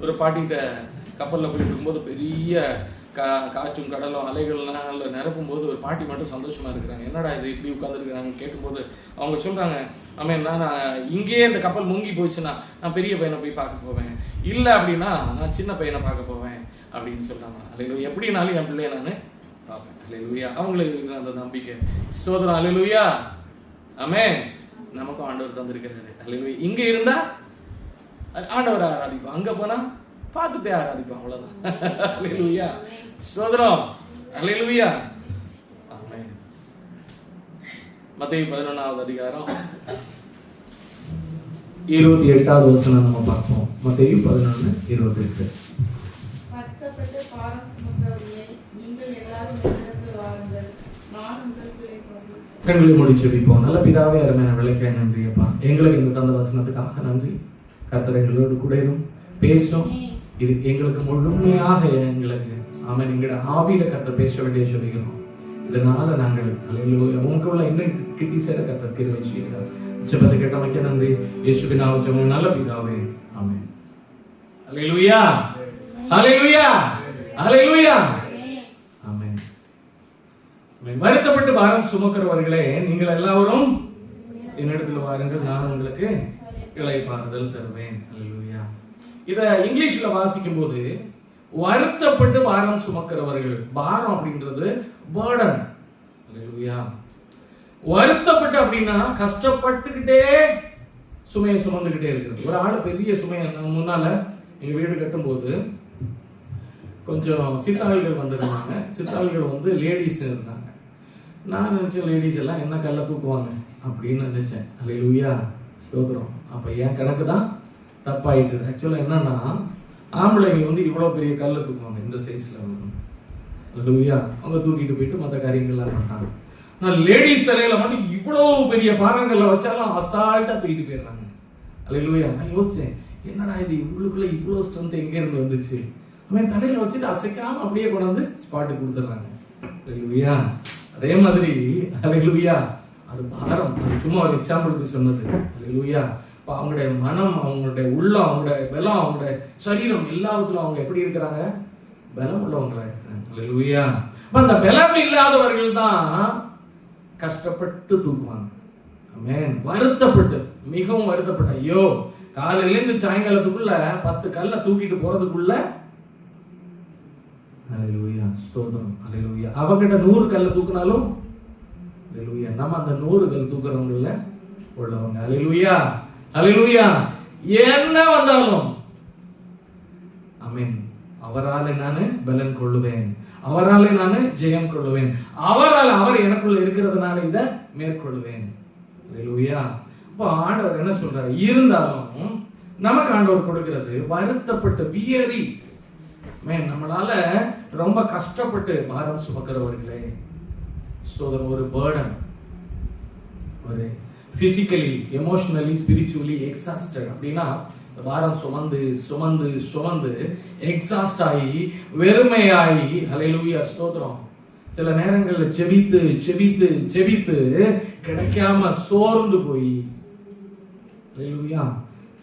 ஒரு பாட்டிகிட்ட கப்பலில் போயிட்டு இருக்கும்போது பெரிய காற்றும் கடலும் அலைகள்லாம் நிரப்பும் போது ஒரு பாட்டி மட்டும் சந்தோஷமா இருக்கிறாங்க. என்னடா இது இப்படி உட்காந்துருக்குறாங்க கேட்கும்போது அவங்க சொல்றாங்க, ஆமாம் நான் இங்கேயே இந்த கப்பல் முங்கி போயிடுச்சுன்னா நான் பெரிய பையனை போய் பார்க்க போவேன், இல்லை அப்படின்னா நான் சின்ன பையனை பார்க்க போவேன் அப்படின்னு சொல்றாங்க. அல்லேலூயா. எப்படினாலும் என் பிள்ளைய நான் பார்ப்பேன். அல்லேலூயா. அவங்களுக்கு அந்த நம்பிக்கை. ஸ்தோத்திரம். அல்லேலூயா. ஆமென். நமக்கும் ஆண்டவர் தந்திருக்கிறாரு. அல்லேலூயா. இங்க இருந்தா ஆண்டவரை ஆராதிப்போம், அங்க போனா பார்த்துட்டே ஆராதிப்போம், அவ்வளவுதான். அல்லேலூயா. ஸ்தோத்திரம். அல்லேலூயா. ஆமென். மத்தேயு 11வது அதிகாரம் 28வது வசனம் நம்ம பார்ப்போம். மத்தேயு 11:28. கண்களை மூடி ஜெபிப்போம். நல்ல பிதாவே, அருமையான விளக்க நன்றி அப்பா. எங்களுக்கு இந்த தந்த வசனத்துக்காக நன்றி. கர்த்தர் எங்களோடு கூட பேசும். இது எங்களுக்கு முழுமையாக எங்களுக்கு ஆமென் எங்களோட ஆவியில கர்த்தர் பேச வேண்டிய ஜெபிக்கிறோம். இதனால நாங்கள் உங்களுக்குள்ள இன்னும் கிட்டி சேர கர்த்தர் கிருபை செய்கிறார். ஜெபத்தை கேட்டமைக்க நன்றி. இயேசுவின் நாமத்தில் நல்ல பிதாவே, ஆமென். அல்லேலூயா. அல்லேலூயா. அல்லேலூயா. ஆமென். வருத்தப்பட்டு பாரம் சுமக்கிறவர்களே, நீங்கள் எல்லாரும் என்னிடத்தில் வாருங்கள், நான் உங்களுக்கு இளைப்பாறுதல் தருவேன். அல்லேலூயா. இத இங்கிலீஷ்ல வாசிக்கும் போது வருத்தப்பட்டு பாரம் சுமக்கிறவர்கள், பாரம் அப்படின்றது பர்டன். அல்லேலூயா. வருத்தப்பட்டு அப்படின்னா கஷ்டப்பட்டுக்கிட்டே சுமையை சுமந்துகிட்டே இருக்கிறது. ஒரு ஆள் பெரிய சுமையை முன்னால எங்க வீடு கட்டும் போது கொஞ்சம் சித்தாள்கள் வந்திருந்தாங்க. சித்தாள்கள் வந்து லேடிஸ் இருந்தாங்க. நான் நினைச்சேன் லேடிஸ் எல்லாம் என்ன கல்ல தூக்குவாங்க அப்படின்னு நினைச்சேன். அல்லேலூயா. ஸ்தோத்திரம். அப்ப என் கணக்கு தான் தப்பாயிட்டு. ஆக்சுவலா என்னன்னா ஆம்பளைங்க வந்து இவ்வளவு பெரிய கல்ல தூக்குவாங்க, இந்த சைஸ்ல. அல்லேலூயா. அவங்க தூக்கிட்டு போயிட்டு மற்ற காரியங்கள்லாம் பண்ணாங்க. நான் லேடிஸ் தலையில மட்டும் இவ்வளவு பெரிய பாறங்கள்ல வச்சாலும் அசால்ட்டா தூக்கிட்டு போயிடுறாங்க. அல்லேலூயா. நான் யோசிச்சேன், என்னடா இது இவங்களுக்குள்ள இவ்வளவு ஸ்ட்ரென்த் எங்க இருந்து வந்துச்சு? அவன் தலையில வச்சுட்டு அசைக்காம அப்படியே கொண்டு வந்து ஸ்பாட்டு கொடுத்துறாங்க. அல்லேலூயா. அதே மாதிரி அல்லேலூயா அது பாரம். அது சும்மா ஒரு எக்ஸாம்பிளுக்கு சொன்னது. அல்லேலூயா. அவங்களுடைய மனம், அவங்களுடைய உள்ளம், அவங்களுடைய பலம், அவங்களுடைய சரீரம் எல்லாத்துலயும் அவங்க எப்படி இருக்கிறாங்க? பலம் உள்ளவங்களா இருக்கிறாங்க. அல்லேலூயா. அந்த பலம் இல்லாதவர்கள் தான் கஷ்டப்பட்டு தூக்குவாங்க. ஆமென். வருத்தப்பட்டு, மிகவும் வருத்தப்பட்டு, ஐயோ காலையில இருந்து சாயங்காலத்துக்குள்ள 10 கல்ல தூக்கிட்டு போறதுக்குள்ள அல்லேலூயா. ஸ்தோத்திரம். அல்லேலூயா. அவகிட்ட 100 கல்ல தூக்குனாலும் அல்லேலூயா நம்ம அந்த 100 கல் தூக்குறவங்கல உள்ளவங்க. அல்லேலூயா. அல்லேலூயா. என்ன வந்தாலும் ஆமென், அவராலே நான் பலன் கொள்ளுவேன், அவராலே நான் ஜெயம் கொள்ளுவேன், அவர் எனக்குள்ள இருக்கிறதுனால இதை மேற்கொள்ளுவேன். அல்லேலூயா. இப்போ ஆண்டவர் என்ன சொல்றாரு? இருந்தாலும் நமக்கு ஆண்டவர் கொடுக்கிறது வருத்தப்பட்டு வியரி, நம்மளால ரொம்ப கஷ்டப்பட்டு பாரம் சுமக்கிறவர்களே, ஒரு பேர்டன், ஒரு பிசிக்கலி, எமோஷனலி, ஸ்பிரிச்சுவலி எக்ஸாஸ்டட். அப்படின்னா பாரம் சுமந்து சுமந்து சுமந்து எக்ஸாஸ்ட் ஆகி வெறுமையாகி, அல்லேலூயா ஸ்தோத்திரம், சில நேரங்கள்ல செபித்து செபித்து செபித்து கிடைக்காம சோர்ந்து போய், அல்லேலூயா,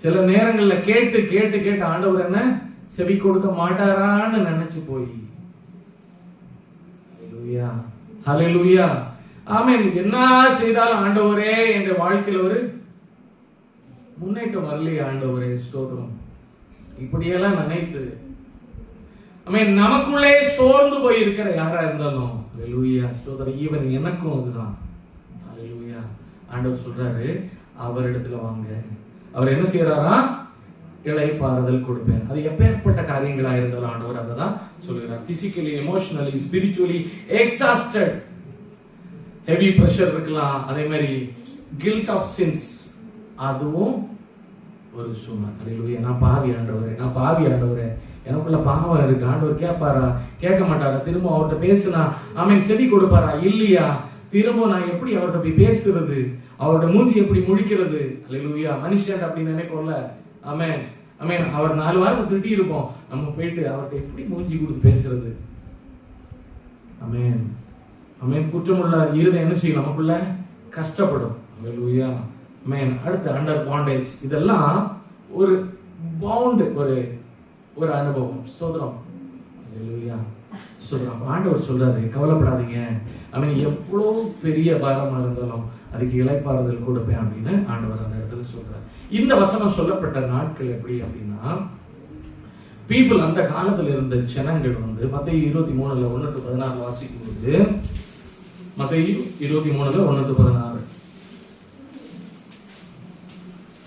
சில நேரங்கள்ல கேட்டு கேட்டு கேட்டு ஆண்டவர் என்ன செவி கொடுக்க மாட்டாரான்னு நினைச்சு போய், அல்லேலூயா அல்லேலூயா ஆமென், என்ன செய்தாலும் ஆண்டவரே என்ற வாழ்க்கையில் ஒரு முன்னேற்றம் வரலையே ஆண்டவரே ஸ்தோத்திரம், இப்படியெல்லாம் நினைத்து ஆமென் நமக்குள்ளே சோர்ந்து போய் இருக்கிற யாரா இருந்தாலும் அல்லேலூயா ஸ்தோத்திரம், ஈவன் எனக்கும் அதுதான். அல்லேலூயா. ஆண்டவர் சொல்றாரு, அவரிடத்துல வாங்க, அவர் என்ன செய்யறாரா? இளைப்பாறுதல் கொடுப்பேன். அது எப்பேற்பட்ட காரியங்களா இருந்தாலும் ஆண்டவர் அதை தான் சொல்கிறார். Physically, emotionally, spiritually exhausted, heavy pressure இருக்கலாம், அதே மாதிரி கில்ட் ஆஃப் சின்ஸ், அதுவும் ஒரு சுமை. அல்லேலூயா. நான் பாவி ஆண்டவரே, நான் பாவி ஆண்டவரே, எனக்குள்ள பாவம் இருக்கு. ஆண்டவர் கேட்பாரா? கேட்க மாட்டாரா? திரும்ப அவர்கிட்ட பேசுனா ஆமென் செவி கொடுப்பாரா? இல்லையா? திரும்ப நான் எப்படி அவர்கிட்ட போய் பேசுறது? அவரோட மூஞ்சி எப்படி முழிக்கிறது? அல்லேலூயா. மனுஷன் அப்படி நினைப்போம்ல, ஆமென் ஆமென், அவர் 4 வாரத்தை திட்டி இருப்போம், நம்ம போயிட்டு அவர்கிட்ட எப்படி மூஞ்சி கொடுத்து பேசுறது? ஆமென் ஆமென். குற்றமுள்ள இருதயம் என்ன செய்யும்? நமக்குள்ள கஷ்டப்படும். அல்லேலூயா ஆமென். அடுத்து அண்டர் பாண்டேஜ், இதெல்லாம் ஒரு பவுண்ட், ஒரு ஒரு அனுபவம். ஸ்தோத்திரம். அல்லேலூயா. ஸ்தோத்திரம். ஆண்டவர் சொல்றாரு, கவலைப்படாதீங்க, அவன் எவ்வளவு பெரிய பாரமா இருந்தாலும் அதுக்கு இளைப்பாறுதல் கொடுப்பேன் அப்படின்னு ஆண்டவர் அந்த இடத்துல சொல்றாரு. இந்த வசனம் சொல்லப்பட்ட நாட்கள் எப்படி அப்படின்னா, பீப்புள் அந்த காலத்துல இருந்த ஜனங்கள் வந்து மத்தேயு 23:1-16 வாசிக்கும் போது, மத்தேயு 23:1-16,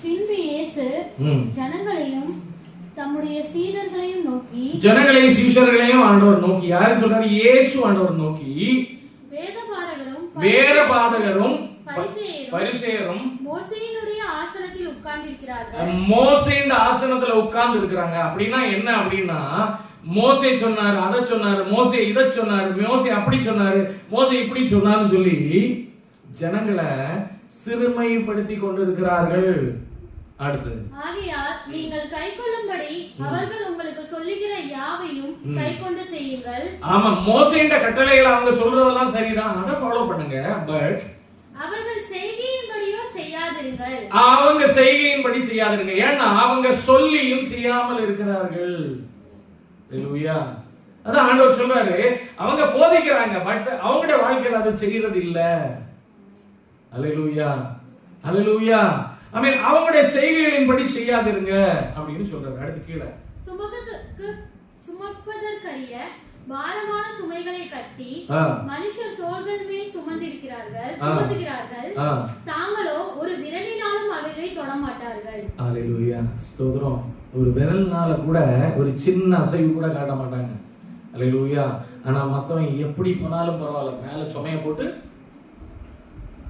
பின்பு இயேசு ஜனங்களையும் தம்முடைய சீடர்களையும் நோக்கி, ஜனங்களையும் சீஷர்களையும் ஆண்டவர் நோக்கி, யாரை சொல்றாரு? இயேசு ஆண்டவர் நோக்கி, வேதபாரகரும் பரிசேயரும் மோசேயினுடைய ஆசனத்தில் உட்கார்ந்திருக்கிறார்கள். மோசேயின் ஆசனத்துல உட்கார்ந்து இருக்கிறாங்க. அப்படின்னா என்ன அப்படின்னா, மோசே சொன்னாரு, அதை சொன்னாரு, மோசே இதை சொன்னாரு, மோசே அப்படி சொன்னாரு, மோசே இப்படி சொன்னான்னு சொல்லி ஜனங்களை சிறுமைப்படுத்தி கொண்டிருக்கிறார்கள். அடுத்து, ஆகையால் நீங்கள் கைக்கொள்ளும்படி அவர்கள் உங்களுக்கு சொல்லுகிற யாவையும் கைக்கொண்டு செய்யுங்கள். ஆமா, மோசேயின் கட்டளைகளை அவங்க சொல்றதெல்லாம் சரிதான், அதை ஃபாலோ பண்ணுங்க. பட் அவர்கள் செய்கையின்படியோ செய்யாதிருங்கள். அவங்க செய்கையின்படி செய்யாதிருங்க. ஏன்னா அவங்க சொல்லியும் செய்யாமல் இருக்கிறார்கள். அல்லேலூயா. அதான் ஆண்டவர் சொல்றாரு, அவங்க போதிக்கிறாங்க, பட் அவங்களுடைய வாழ்க்கையில அதை செய்யறது இல்ல. அல்லேலூயா. அல்லேலூயா. ஆமென். அவங்களுடைய செய்கைகளின்படி செய்யாதிருங்க அப்படின்னு சொல்றாரு. அடுத்து கீழே, சுமப்பதற்கரிய பாரமான சுமைகளை கட்டி மனுஷர் தோள்கள் மேல் சுமந்துகிறார்கள். தாங்களோ ஒரு விரலினாலும் அவைகளை தொடமாட்டார்கள். அல்லேலூயா. ஸ்தோத்திரம். ஒரு விரல்னால கூட ஒரு சின்ன அசைவு கூட காட்ட மாட்டாங்க. அல்லேலூயா. ஆனா மத்தவங்க எப்படி போனாலும் பரவாயில்ல, மேல சுமைய போட்டு,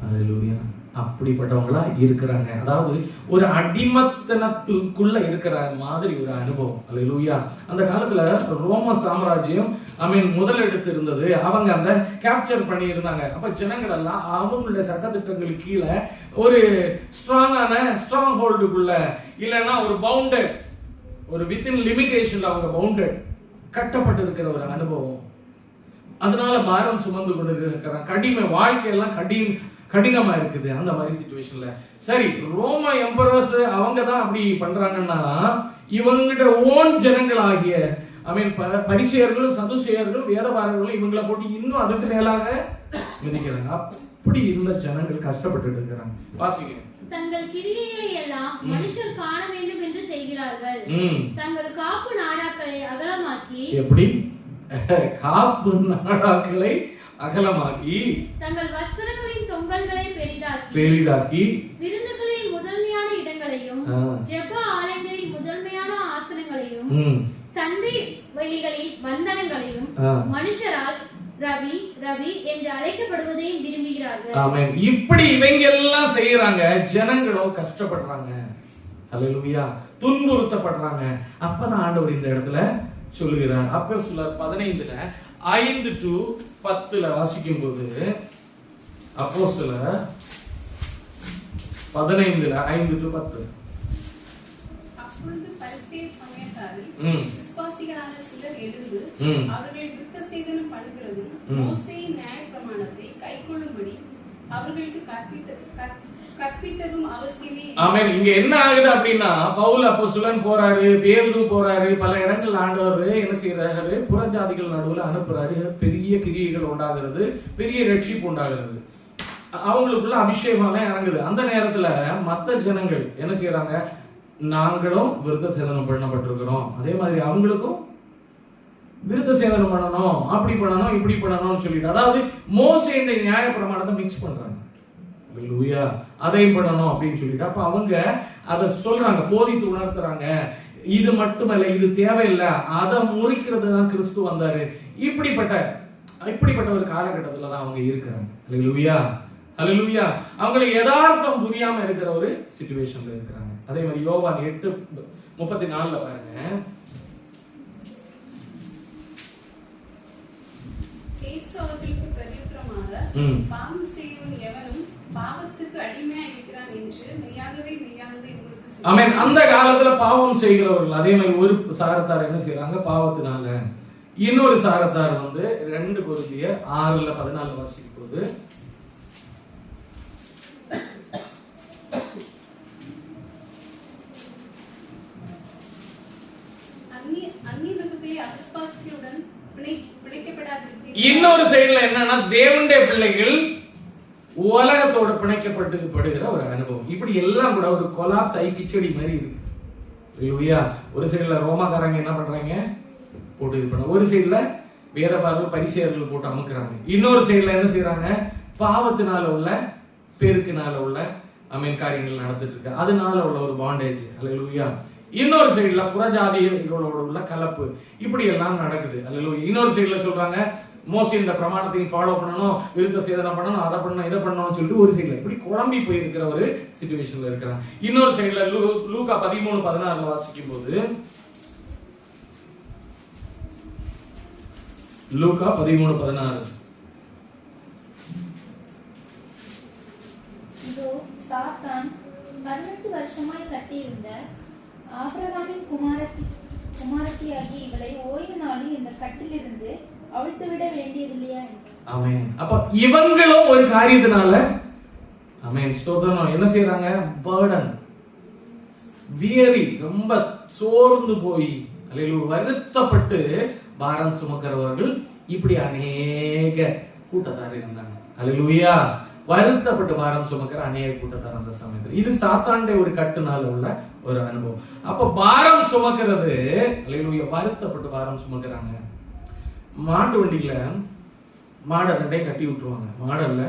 அல்லேலூயா, அப்படிப்பட்டவங்களா இருக்கிறாங்க. அதாவது ஒரு அடிமத்தனத்துக்குள்ள இருக்கிற மாதிரி ஒரு அனுபவம். அல்லேலூயா. அந்த காலத்துல ரோம சாம்ராஜ்யம் முதல் எடுத்து இருந்தது. அவங்க அந்த கேப்சர் பண்ணி இருந்தாங்க. அப்ப ஜனங்கள் எல்லாம் அவங்களுடைய சட்டத்திட்டங்களுக்கு கீழே ஒரு ஸ்ட்ராங் ஹோல்டுக்குள்ள, இல்லைன்னா ஒரு பவுண்டட், ஒரு வித்தின் லிமிடேஷன்ல அவங்க பவுண்டட் கட்டப்பட்டு இருக்கிற ஒரு அனுபவம். அதனால பாரம் சுமந்து கொண்டு இருக்கிற வாழ்க்கையெல்லாம் கடினமா இருக்குது. அந்த மாதிரி சிச்சுவேஷன்ல சரி, ரோம எம்பரர்ஸ் அவங்க தான் அப்படி பண்றாங்கன்னா, இவங்கிட்ட ஓன் ஜனங்கள் ஆகிய பரிசேயர்களும் சதுசேயர்களும் வேதபாரர்களும் இவங்களை போட்டு இன்னும் அதுக்கு மேலாக மிதிக்கிறாங்க. அப்படி இருந்த ஜனங்கள் கஷ்டப்பட்டு இருக்கிறாங்க. வாசிங்க. தங்கள் கிரியைகளை எல்லாம் மனுஷர் காண வேண்டும் என்று செய்கிறார்கள். தங்கள் காப்பு நாடாக்களை அகலமாக்கி, எப்படி காப்பு நாடாக்களை அகலமாக்கி, தங்கள் வஸ்திரங்களின் தொங்கல்களை பெரிதாக்கி, விருந்துகளின் முதன்மையான இடங்களையும் ஜெப ஆலயங்களின் முதன்மையான ஆசனங்களையும் சந்தை வெளிகளின் வந்தனங்களையும் மனுஷரால் ரவி ரவி என்று அழைக்கப்படுவதையும் விரும்புகிறார்கள். ஆமென். இப்படி இவங்க எல்லாம் செய்யறாங்க, ஜனங்களும் கஷ்டப்படுறாங்க. அல்லேலூயா. துன்புறுத்தப்படுறாங்க. அப்பதான் ஆண்டவர் இந்த இடத்துல சொல்லுகிறார். அப்போஸ்தலர் 15:5-10 வாசிக்கும் போது, அப்போஸ்தலர் 15:5-10, அப்பொழுது பரிசேயர் சமயத்தாரில் விசுவாசிகளான சிலர் எழுந்து அவர்களை விருத்த சேதனம் பண்ணுகிறதும் மோசேயின் நியாயப்பிரமாணத்தை கைக்கொள்ளும்படி அவர்களுக்கு கற்பித்ததும் அவசியமே. ஆமென். இங்க என்ன ஆகுது அப்படின்னா, பவுல் அப்போஸ்தலன் போறாரு, பேதுரு போறாரு, பல இடங்கள் ஆண்டவர் என்ன செய்யறாரு, புறஜாதிகள் நடுவுல அனுப்புறாரு. பெரிய கிரியைகள் உண்டாகிறது, பெரிய ரட்சிப்பு உண்டாகிறது, அவங்களுக்குள்ள அபிஷேகம் இறங்குது. அந்த நேரத்துல மத்த ஜனங்கள் என்ன செய்யறாங்க, நாங்களும் விருத்த சேதனம் பண்ணப்பட்டிருக்கிறோம், அதே மாதிரி அவங்களுக்கும் விருத்த சேதனம் பண்ணணும், அப்படி பண்ணணும், இப்படி பண்ணணும்னு சொல்லிட்டு, அதாவது மோசேயின் நியாயப்பிரமாணத்தை மிக்ஸ் பண்றாங்க. அல்லேலூயா. அதையும் பண்ணணும் அப்படின்னு சொல்லிட்டு, அப்ப அவங்க அதை சொல்றாங்க, போதித்து உணர்த்துறாங்க. இது மட்டுமல்ல, இது தேவையில்லை, அதை முறிக்கிறது தான் கிறிஸ்து வந்தாரு. இப்படிப்பட்ட ஒரு காலகட்டத்துல தான் அவங்க இருக்கிறாங்க. அல்லேலூயா. அல்லேலூயா. அவங்களுக்கு யதார்த்தம் புரியாம இருக்கிற ஒரு சிச்சுவேஷன்ல இருக்கிறாங்க. அதே மாதிரி யோவான் 8:34 பாருங்க. அவர்களுக்கு பிரதியுத்தரமாக, பாவம் செய்யும் எவனும் பாவத்துக்கு அடிமையா இருக்கிறான் என்று மெய்யாகவே உங்களுக்கு சொல்கிறேன். ஆமென். அந்த காலத்துல பாவம் செய்கிறவர்கள் அதே மாதிரி ஒரு சாரத்தார் என்ன செய்யறாங்க, பாவத்தினால. இன்னொரு சாரத்தார் 2 கொரிந்தியர் 6:14 வாசிக்கும் போது, அந்நியத்திலே அவிசுவாசிகளுடன் பிணைக்கப்படாதிருப்பீர்கள். இன்னொரு சைடுல என்னன்னா தேவனுடைய பிள்ளைகள் உலகத்தோட பிணைக்கப்படுகிற ஒரு அனுபவம். இப்படி எல்லாம் கூட ஒரு கொலாப்ஸ் ஆகி கிச்சடி மாதிரி இருக்கு. இல்லையா? ஒரு சைடுல ரோமாக்காரங்க என்ன பண்றாங்க, போட்டு இது பண்ண, ஒரு சைடுல வேதபாரர்கள் பரிசேயர்கள் போட்டு அமுக்குறாங்க, இன்னொரு சைடுல என்ன செய்யறாங்க, பாவத்தினால உள்ள பெருக்கினால உள்ள காரியங்கள் நடந்துட்டு இருக்கு, அதனால உள்ள ஒரு பாண்டேஜ். அல்லேலூயா. இன்னொரு சைடுல புறஜாதிகளோட உள்ள கலப்பு, இப்படி எல்லாம் நடக்குது. அல்லேலூயா. இன்னொரு சைடுல சொல்றாங்க மோசே இந்த பிரமாணத்தையும் ஃபாலோ பண்ணணும், விருத்த சேதனம் பண்ணணும், அதை பண்ணணும், இதை பண்ணணும்னு சொல்லிட்டு ஒரு சைடுல இப்படி குழம்பி போயிருக்கிற ஒரு சிச்சுவேஷன்ல இருக்கிறாங்க. இன்னொரு சைடுல லூக்கா 13:16 வாசிக்கும் போது, லூக்கா 13:16, இதோ சாத்தான் 18 வருஷமாய் கட்டியிருந்த ஆபிரகாமின் குமாரத்தியாகி இவளை ஓய்வு நாளில் இந்த கட்டிலிருந்து அவிழ்த்து விட வேண்டியதில்லையா? ஆமென். அப்ப இவங்களும் ஒரு காரியத்தினால ஸ்தோத்திரம் என்ன செய்யறாங்க, பர்டன், வியரி, ரொம்ப சோர்ந்து போய் வருத்தப்பட்டு பாரம் சுமக்கிறவர்கள் இப்படி அநேக கூட்டத்தார் இருந்தாங்க. அல்லேலூயா. வருத்தப்பட்டு பாரம் சுமக்கிற அநேக கூட்டத்தார் அந்த சமயத்தில். இது சாத்தானுடைய ஒரு கட்டுனால உள்ள ஒரு அனுபவம். அப்ப பாரம் சுமக்கிறது, அல்லேலூயா, வருத்தப்பட்டு பாரம் சுமக்கிறாங்க. மாட்டு வண்டியில மாடை ரெண்டையும் கட்டி விட்டுருவாங்க, மாடல்ல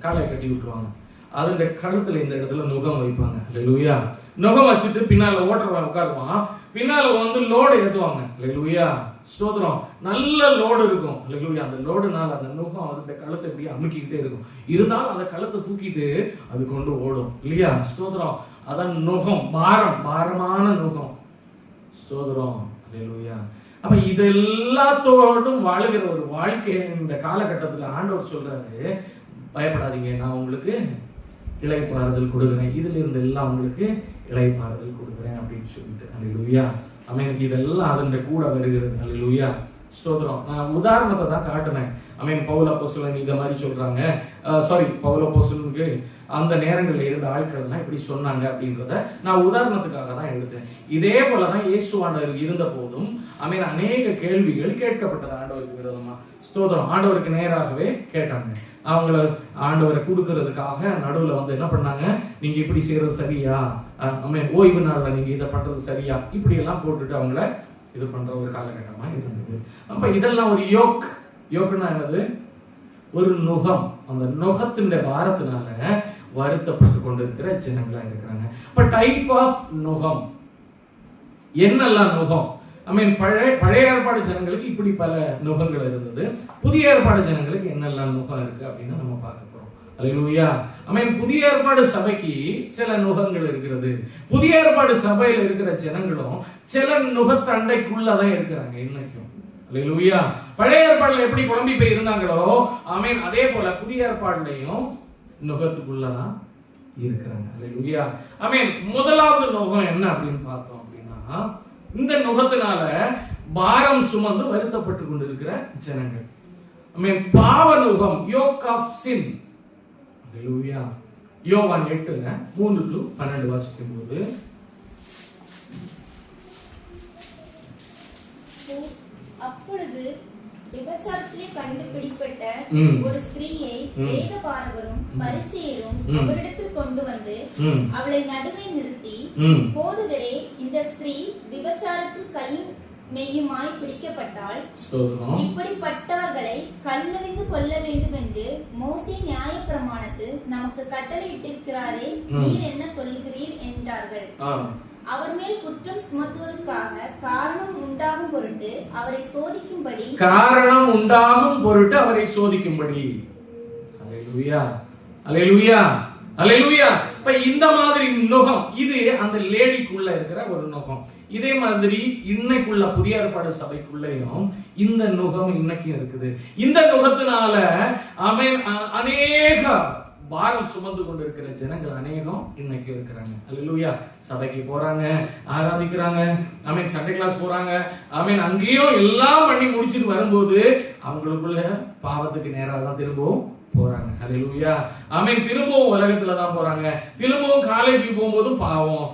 காலை கட்டி விட்டுருவாங்க, அதோட கழுத்துல இந்த இடத்துல நுகம் வைப்பாங்க. அல்லேலூயா. நுகம் வச்சுட்டு பின்னால ஓட்டுறவன் உட்காருவான், பின்னால வந்து லோடு ஏத்துவாங்க. அல்லேலூயா. ஸ்தோத்திரம். நல்ல லோடு இருக்கும். அல்லேலூயா. அந்த லோடுனால அந்த நுகம் அதோட கழுத்தை இப்படி அமுக்கிக்கிட்டே இருக்கும், இருந்தாலும் அந்த கழுத்தை தூக்கிட்டு அது கொண்டு ஓடும். இல்லையா? ஸ்தோத்திரம். அதான் நுகம், பாரமான நுகம். ஸ்தோத்திரம். அல்லேலூயா. அப்ப இது எல்லாத்தோடும் வாழுகிற ஒரு வாழ்க்கை இந்த காலகட்டத்துல ஆண்டவர் சொல்றாரு, பயப்படாதீங்க, நான் உங்களுக்கு இளைப்பாறுதல் கொடுக்குறேன், இதுல இருந்து எல்லாம் உங்களுக்கு இளைப்பாறுதல் கொடுக்குறேன் அப்படின்னு சொல்லிட்டு. அல்லேலூயா. ஆமென். இதெல்லாம் அதன் கூட வருகிறது. அல்லேலூயா. ஸ்தோத்திரம். நான் உதாரணத்தை தான் காட்டினேன். பவுல் அப்போஸ்தலன் இத மாதிரி சொல்றாங்க, பவுல் அப்போஸ்தலனுக்கு அந்த நேரங்களில் இருந்த ஆட்கள் எல்லாம் இப்படி சொன்னாங்க அப்படின்றத நான் உதாரணத்துக்காக தான் எடுத்தேன். இதே போலதான் இயேசு ஆண்டவர் இருந்த போதும் அநேக கேள்விகள் கேட்கப்பட்டது ஆண்டவருக்கு விரோதமா. ஸ்தோத்திரம். ஆண்டவருக்கு நேராகவே கேட்டாங்க. அவங்கள ஆண்டவரை கொடுக்கறதுக்காக நடுவுல வந்து என்ன பண்ணாங்க, நீங்க இப்படி செய்யறது சரியா, ஓய்வு நாள்ல நீங்க இதை பண்றது சரியா, இப்படி எல்லாம் போட்டுட்டு அவங்கள இது பண்ற ஒரு காலகட்டமா இருந்தது. அப்ப இதெல்லாம் ஒரு யோக்குன்னா என்னது, ஒரு நுகம். அந்த நுகத்தின் பாரத்தினால வருத்தப்பட்டு கொண்டிருக்கிற ஜனங்களா இருக்கிறாங்க. இப்ப டைப் ஆஃப் நுகம் என்னெல்லாம் நுகம்? பழைய ஏற்பாடு ஜனங்களுக்கு இப்படி பல நுகங்கள் இருந்தது. புதிய ஏற்பாடு ஜனங்களுக்கு என்னெல்லாம் நுகம் இருக்கு அப்படின்னு நம்ம பார்க்க போறோம். அல்லேலூயா. புதிய ஏற்பாடு சபைக்கு சில நுகங்கள் இருக்கிறது. புதிய ஏற்பாடு சபையில இருக்கிற ஜனங்களும் சில நுகத்தண்டைக்குள்ளதான் இருக்கிறாங்க இன்னைக்கும். அல்லேலூயா. பழைய ஏற்பாடுல எப்படி குழம்பி போய் இருந்தாங்களோ அதே போல புதிய ஏற்பாடுலையும் நுகத்துக்குள்ளதான் இருக்கிறாங்க. அல்லேலூயா. முதலாவது நுகம் என்ன அப்படின்னு பார்த்தோம் அப்படின்னா, இந்த நுகத்தினால பாரம் சுமந்து வருத்தப்பட்டு கொண்டிருக்கிற ஜனங்கள். பாவ நுகம், யோக் ஆஃப் சின். அல்லேலூயா. யோவான் 8:3-12 வாசிக்கும் போது, அப்பொழுது விபச்சாரத்திலே கண்டுபிடிப்பட்ட ஒரு ஸ்திரீயை வேதபாரகரும் பரிசேயரும் அவரிடத்தில் கொண்டு வந்து அவளை நடுவே நிறுத்தி, போதுகரே, இந்த ஸ்திரீ விபச்சாரத்தில் கையும் மெய்யுமாய் பிடிக்கப்பட்டால் இப்படிப்பட்டவர்களை கல்லெறிந்து கொல்ல வேண்டும் என்று மோசே நியாய பிரமாணத்தில் நமக்கு கட்டளையிட்டிருக்கிறாரே, நீர் என்ன சொல்கிறீர் என்றார்கள். அவர் மேல் குற்றம் சுமத்துவதற்காக காரணம் உண்டாகும் பொருட்டு அவரை சோதிக்கும்படி. அல்லேலூயா. அல்லேலூயா. அல்லேலூயா. இப்ப இந்த மாதிரி நுகம், இது அந்த லேடிக்குள்ள இருக்கிற ஒரு நுகம். இதே மாதிரி இன்னைக்குள்ள புதிய ஏற்பாடு சபைக்குள்ளேயும் இந்த நுகம் இன்னைக்கும் இருக்குது. இந்த நுகத்தினால அநேக பாரம் சுமந்து கொண்டிருக்கிற ஜனங்கள் அநேகம் இன்னைக்கு இருக்கிறாங்க. அல்லேலூயா. சபைக்கு போறாங்க, ஆராதிக்கிறாங்க, சண்டே கிளாஸ் போறாங்க, அங்கேயும் எல்லாம் பண்ணி முடிச்சுட்டு வரும்போது அவங்களுக்குள்ள பாவத்துக்கு நேராக தான் திரும்பவும் போறாங்க. அல்லேலூயா. திரும்பவும் உலகத்துல தான் போறாங்க. திரும்பவும் காலேஜுக்கு போகும்போது பாவம்,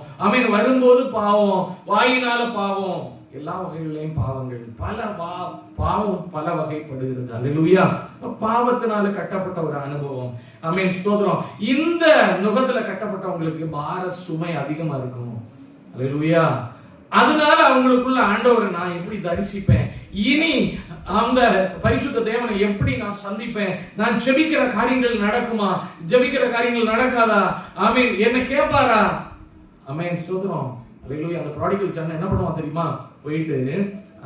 வரும்போது பாவம், வாயினால பாவம், எல்லா வகைகளிலையும் பாவங்கள் பாவம் பல வகைப்படுகிறது. அல்லேலூயா. பாவத்தினால கட்டப்பட்ட ஒரு அனுபவம். ஆமென், ஸ்தோத்திரம். இந்த நுகத்துல கட்டப்பட்டவங்களுக்கு பார சுமை அதிகமா இருக்கும். அல்லேலூயா. அதனால அவங்களுக்குள்ள ஆண்டவரை நான் எப்படி தரிசிப்பேன், இனி அந்த பரிசுத்த தேவனை எப்படி நான் சந்திப்பேன், நான் ஜெபிக்கிற காரியங்கள் நடக்குமா, ஜெபிக்கிற காரியங்கள் நடக்காதா, ஆமென், என்ன கேட்பாரா, ஆமென், ஸ்தோத்திரம். அல்லேலூயா. அந்த ப்ராடிகல் சன் என்ன பண்ணுவான் தெரியுமா? போயிட்டு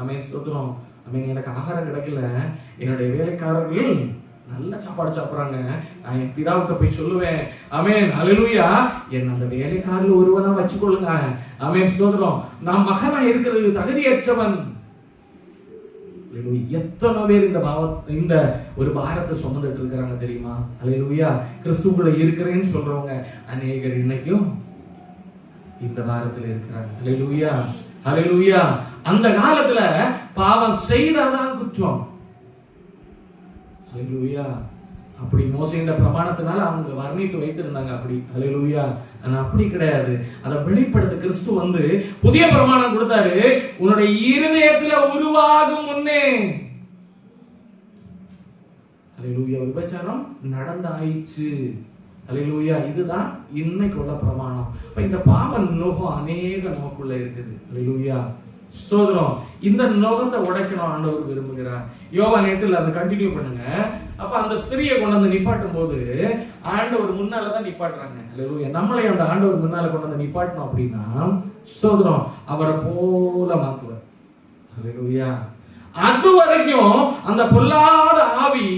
ஆமென், ஸ்தோத்திரம், ஆமென், எனக்கு ஆகாரம் கிடைக்கல, என்னுடைய வேலைக்காரர்கள் நல்ல சாப்பாடு சாப்பிடுறாங்க, நான் என் பிதாவுக்கு போய் சொல்லுவேன், ஆமென், அல்லேலூயா, என்ன அந்த வேலைக்காரில் ஒருவனா வச்சுக்கொள்ளுங்க, ஆமென், ஸ்தோத்திரம், நான் மகனா இருக்கிறது தகுதியற்றவன். எத்தனை பேர் இந்த ஒரு பாரத்தை சுமந்துட்டு இருக்கிறாங்க தெரியுமா? அல்லேலூயா. கிறிஸ்துக்குள்ள இருக்கிறேன்னு சொல்றவங்க அநேகர் இன்னைக்கும் இந்த பாரத்தில் இருக்கிறாங்க. அல்லேலூயா, அல்லேலூயா. அந்த காலத்துல பாவம் செய்தாதான் குற்றம். அல்லேலூயா. அப்படி மோசையின் பிரமாணத்தினால அவங்க வர்ணித்து வைத்திருந்தாங்க அப்படி. அல்லேலூயா. ஆனா அப்படி கிடையாது. அதை வெளிப்படுத்த கிறிஸ்து வந்து புதிய பிரமாணம் கொடுத்தாரு. உன்னுடைய இருதயத்துல உருவாகும் முன்னே, அல்லேலூயா, விபச்சாரம் நடந்தாயிற்று. அல்லேலூயா. இதுதான் இன்னைக்கு உள்ள பிரமாணம். இந்த பாவ நோகம் அநேக நமக்குள்ள இருக்குது. அல்லேலூயா, ஸ்தோத்திரம். இந்த நோகத்தை உடைக்கணும் ஆண்டவர் விரும்புகிறார். யோவான் 8 அதை கண்டினியூ பண்ணுங்க. அப்ப அந்த ஸ்திரியை கொண்டு வந்து நிப்பாட்டும் போது ஆண்டவர் முன்னாலதான் நிப்பாட்டுறாங்க. அல்லேலூயா. நம்மளை அந்த ஆண்டவர் முன்னால கொண்டு வந்து நிப்பாட்டணும் அப்படின்னா, ஸ்தோத்திரம், அவரை போல மாத்துவார். அல்லேலூயா. அது வரைக்கும் அந்த பொல்லாத ஆவி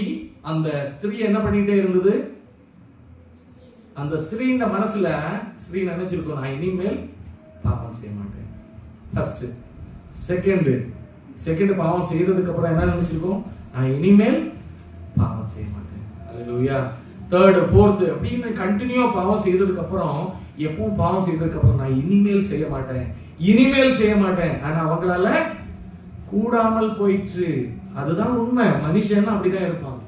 அந்த ஸ்திரீ என்ன பண்ணிட்டே இருந்தது? அந்த ஸ்திரீயின் மனசுல ஸ்திரீ நினைச்சிருக்கோம், நான் இனிமேல் பாவம் செய்ய மாட்டேன். ஃபர்ஸ்ட். செகண்ட் பாவம் செய்ததுக்கு அப்புறம் என்ன நினைச்சிருக்கோம்? நான் இனிமேல் பாவம் செய்ய மாட்டேன். அல்லேலூயா. தேர்ட், ஃபோர்த் அப்படின்னு கண்டினியூ பாவம் செய்ததுக்கு அப்புறம், எப்பவும் பாவம் செய்ததுக்கு அப்புறம் நான் இனிமேல் செய்ய மாட்டேன். ஆனா அவங்களால கூடாமல் போயிற்று. அதுதான் உண்மை. மனுஷன் அப்படிதான் இருப்பான்.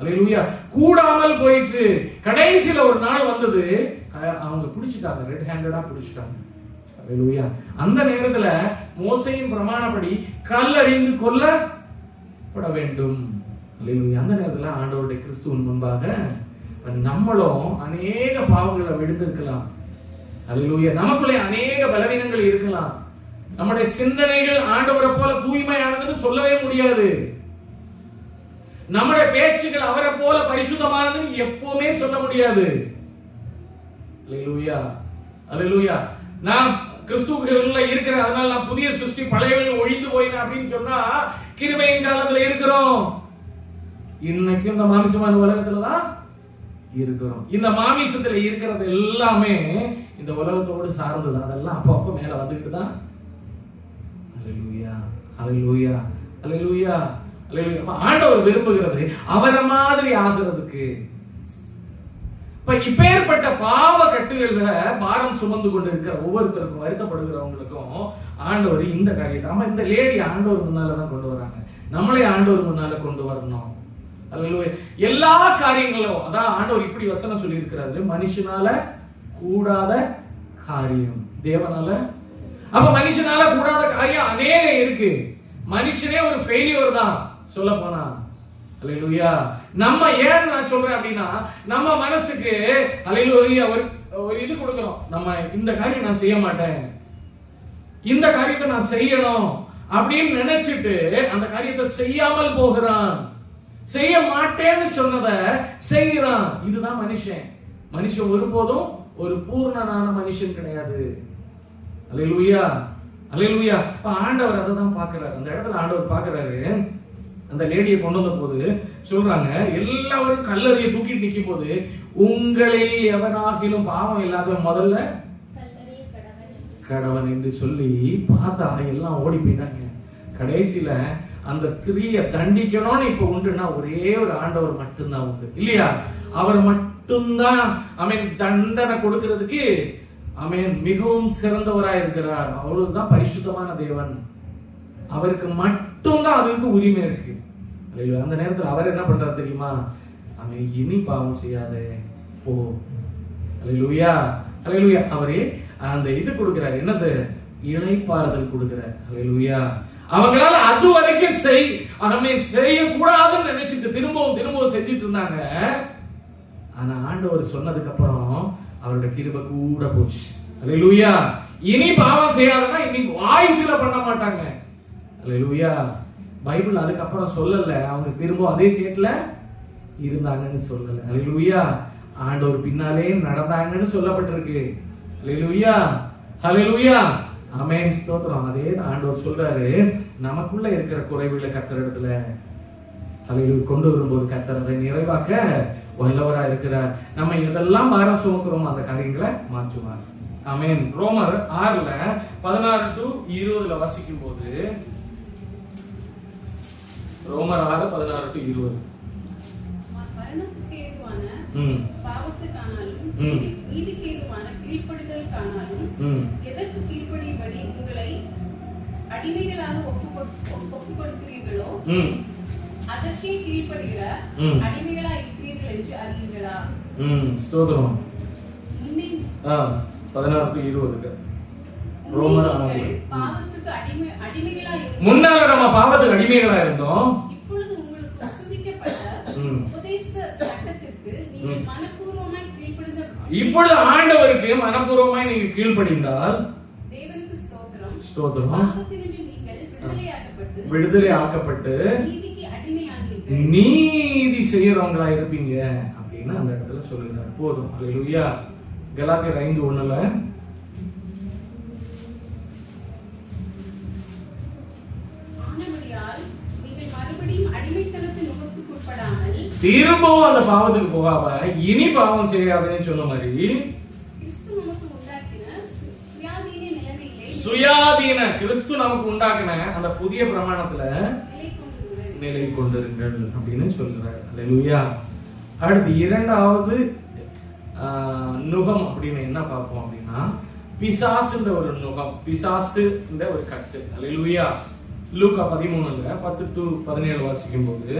அல்லேலூயா. கூடாமல் போயிற்று. கடைசியில ஒரு நாள் வந்தது, அவங்க பிடிச்சிட்டாங்க, ரெட் ஹேண்டடா பிடிச்சிட்டாங்க. அல்லேலூயா. அந்த நேரத்துல மோசையின் பிரமாணப்படி கல்லறிந்து கொல்லப்பட வேண்டும். அல்லேலூயா. அந்த நேரத்துல ஆண்டவருடைய கிறிஸ்துவின் முன்பாக நம்மளும் அநேக பாவங்களை விடுத்திருக்கலாம். அல்லேலூயா. நமக்குள்ளே அநேக பலவீனங்கள் இருக்கலாம். நம்முடைய சிந்தனைகள் ஆண்டவரை போல தூய்மையானதுன்னு சொல்லவே முடியாது. நம்முடைய பேச்சுகள் அவரை போல பரிசுத்தமானதுன்னு எப்பவுமே சொல்ல முடியாது. அல்லேலூயா, அல்லேலூயா. நான் கிறிஸ்துவுக்குள்ள இருக்கிறேன், அதனால நான் புதிய சிருஷ்டி, பழையவைகள் ஒழிந்து போயின அப்படின்னு சொன்னா கிருபையின் காலத்துல இருக்கிறோம். இன்னைக்கும் இந்த மாமிசமான உலகத்துலதான் இருக்கிறோம். இந்த மாமிசத்துல இருக்கிறது எல்லாமே இந்த உலகத்தோடு சார்ந்தது. அதெல்லாம் அப்பப்ப மேல வந்துட்டு தான். அல்லேலூயா, அல்லேலூயா, அல்லேலூயா, அல்லேலூயா. ஆண்டவர் விரும்புகிறது அவரை மாதிரி ஆகிறதுக்கு. இப்பேற்பட்ட பாவ கட்டுகளை பாரம் சுமந்து கொண்டு இருக்கிற ஒவ்வொருத்தருக்கும், வருத்தப்படுகிறவங்களுக்கும் ஆண்டவர் இந்த காரியத்தை, நம்ம இந்த லேடி ஆண்டவர் முன்னாலதான் கொண்டு வராங்க, நம்மளே ஆண்டவர் முன்னால கொண்டு வரணும். அல்லேலூயா. எல்லா காரியங்களும் அதான் ஆண்டவர் இப்படி வசனம் சொல்லி இருக்கிறாரு, மனுஷனால கூடாத காரியம் தேவனால. அப்ப மனுஷனால கூடாத காரியம் அநேகம் இருக்கு. மனுஷனே ஒரு ஃபெயிலியர் தான் சொல்ல போனா. அல்லேலூயா. நம்ம ஏன் நான் சொல்றேன் அப்படின்னா, நம்ம மனசுக்கு அல்லேலூயா ஒரு இது கொடுக்கிறோம். நம்ம இந்த காரியம் நான் செய்ய மாட்டேன், இந்த காரியத்தை நான் செய்யணும் அப்படின்னு நினைச்சிட்டு அந்த காரியத்தை செய்யாமல் போகிறான். செய்ய மாட்டேன்னு சொன்னதை செய்கிறான். இதுதான் மனுஷன். மனுஷன் ஒருபோதும் ஒரு பூர்ணனான மனுஷன் கிடையாது. அல்லேலூயா, அல்லேலூயா. ஆண்டவர் அதை தான் பார்க்கிறாரு. அந்த இடத்துல ஆண்டவர் பார்க்கிறாரு. அந்த லேடியை கொண்டு வந்த போது சொல்றாங்க, எல்லாரும் கல்லறையை தூக்கிட்டு நிக்கும் போது, உங்களில் எவனாகிலும் பாவம் இல்லாத முதல்ல கடவன் என்று சொல்லி பார்த்தா எல்லாம் ஓடி போயிட்டாங்க. கடைசியில அந்த ஸ்திரீயை தண்டிக்கணும்னு இப்ப உண்டுன்னா ஒரே ஒரு ஆண்டவர் மட்டும்தான் உண்டு, இல்லையா? அவர் மட்டும்தான் தண்டனை கொடுக்கிறதுக்கு மிகவும் சிறந்தவராய் இருக்கிறார். அவருதான் பரிசுத்தமான தேவன். அவருக்கு மட்டும்தான் அதுக்கு உரிமை இருக்கு. அந்த நேரத்தில் அவர் என்ன பண்றாரு தெரியுமா? அவன் இனி பாவம் செய்யாதே போ. அல்லேலூயா, அல்லேலூயா. அவரே அந்த இது கொடுக்கிறாரு, என்னது? இளைப்பாறுதல் கொடுக்கிறார். ஹல்லேலூயா. அவங்களால அது வரைக்கும் செய்யக்கூடாதுன்னு நினைச்சிட்டு திரும்பவும் செஞ்சிட்டு இருந்தாங்க. ஆனா ஆண்டவர் சொன்னதுக்கு அப்புறம் அவருடைய கிருபை கூட போச்சு. ஹல்லேலூயா. இனி பாவம் செய்யாதனா இன்னைக்கு வாய்ஸ்ல பண்ண மாட்டாங்க. ஹல்லேலூயா. பைபிள் அதுக்கப்புறம் சொல்லல அவங்க திரும்ப அதே ஸ்டேட்ல இருந்தாங்கன்னு சொல்லல. ஹல்லேலூயா. ஆண்டவர் பின்னாலே நடந்தாங்கன்னு சொல்லப்பட்டிருக்கு. ஹல்லேலூயா. ஹல்லேலூயா. ஆமென். ஸ்தோத்திரம். அதே ஆண்டவர் சொல்றாரு, நமக்குள்ள இருக்கிற குறைவுகளை கர்த்தர் இடத்துல ஹல்லேலூயா கொண்டு வரும்போது கர்த்தர் அதை நிறைவாக்க வல்லவரா இருக்கிறார். நம்ம இதெல்லாம் பாரம் சுமக்கிறோம், அந்த காரியங்களை மாற்றுவார். ஆமென். ரோமர் 6:16-20 வாசிக்கும் போது, ரோமர் 6:16-20 மரணத்துக்கு ஏதுவான பாவத்துக்கானாலும் நீதிக்கு ஏதுவான கீழ்ப்படிதலுக்கானாலும் எதற்கு கீழ்ப்படியும்படி உங்களை அடிமைகளாக ஒப்புக் கொடுக்கிறீர்களோ அதற்கே கீழ்ப்படுகிற அடிமைகளா இருக்கிறீர்கள் என்று அறியுங்களா? ஸ்தோத்திரம். 16-20 ரோமர் 6. பாவத்துக்கு அடிமைகளா முன்னால நம்ம பாவத்துக்கு அடிமைகளா இருந்தோம். இப்பொழுது உங்களுக்கு ஒப்புவிக்கப்பட்ட உபதேச சட்டத்திற்கு நீங்கள் மனப்பூர்வமாய் கீழ்ப்படிந்த இப்பொழுது ஆண்டவருக்கு மனப்பூர்வமாய் நீங்க கீழ்ப்படிந்தால் தேவனுக்கு ஸ்தோத்திரம். ஸ்தோத்திரம். பாவத்தினின்று நீங்கள் விடுதலையாக்கப்பட்டு நீதிக்கு அடிமையானீர்கள். நீதி செய்யறவங்களா இருப்பீங்க அப்படின்னு அந்த இடத்துல சொல்லுகிறார். போதும். ஹல்லேலூயா. கலாத்தியர் 5:1 ஆனபடியால் நீங்கள் மறுபடியும் அடிமைத்தனத்தின் நுகத்துக்கு உட்படாமல் திரும்பவும் அந்த பாவத்துக்கு போகாம இனி பாவம் செய்யாதுன்னு சொன்ன மாதிரி கிறிஸ்து நமக்கு உண்டாக்கின சுயாதீன நிலைமையிலே சுயாதீன கிறிஸ்து நமக்கு உண்டாக்கின அந்த புதிய பிரமாணத்துல நிலை கொண்டிருங்கள் அப்படின்னு சொல்றாரு. ஹல்லேலூயா. அடுத்து இரண்டாவது நுகம் அப்படின்னு என்ன பார்ப்போம் அப்படின்னா, பிசாசுன்ற ஒரு நுகம், பிசாசுன்ற ஒரு கட்டு. ஹல்லேலூயா. லூக்கா 13:10-17 வாசிக்கும் போது,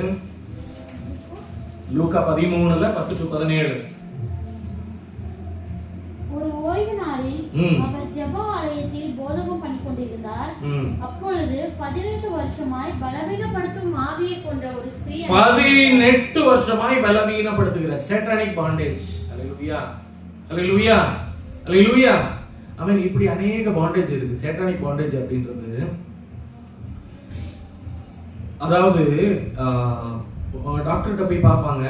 லூக்கா 13:10-17 ஒரு ஓய்வு நாளில் அவர் ஜெப ஆலயத்தில் போதகம் பண்ணிக் கொண்டிருந்தார். அப்பொழுது 18 வருஷமாய் பலவீனப்படுத்தும் ஆவியை கொண்ட ஒரு ஸ்திரீ, 18 வருஷமாய் பலவீனப்படுத்துகிற சாட்டானிக் பாண்டேஜ். ஹல்லேலூயா. ஹல்லேலூயா. ஹல்லேலூயா. ஆமென். இப்படி अनेक பாண்டேஜ் இருக்கு. சாட்டானிக் பாண்டேஜ் அப்படின்றது அதாவது டாக்டர்கிட்ட போய் பார்ப்பாங்க,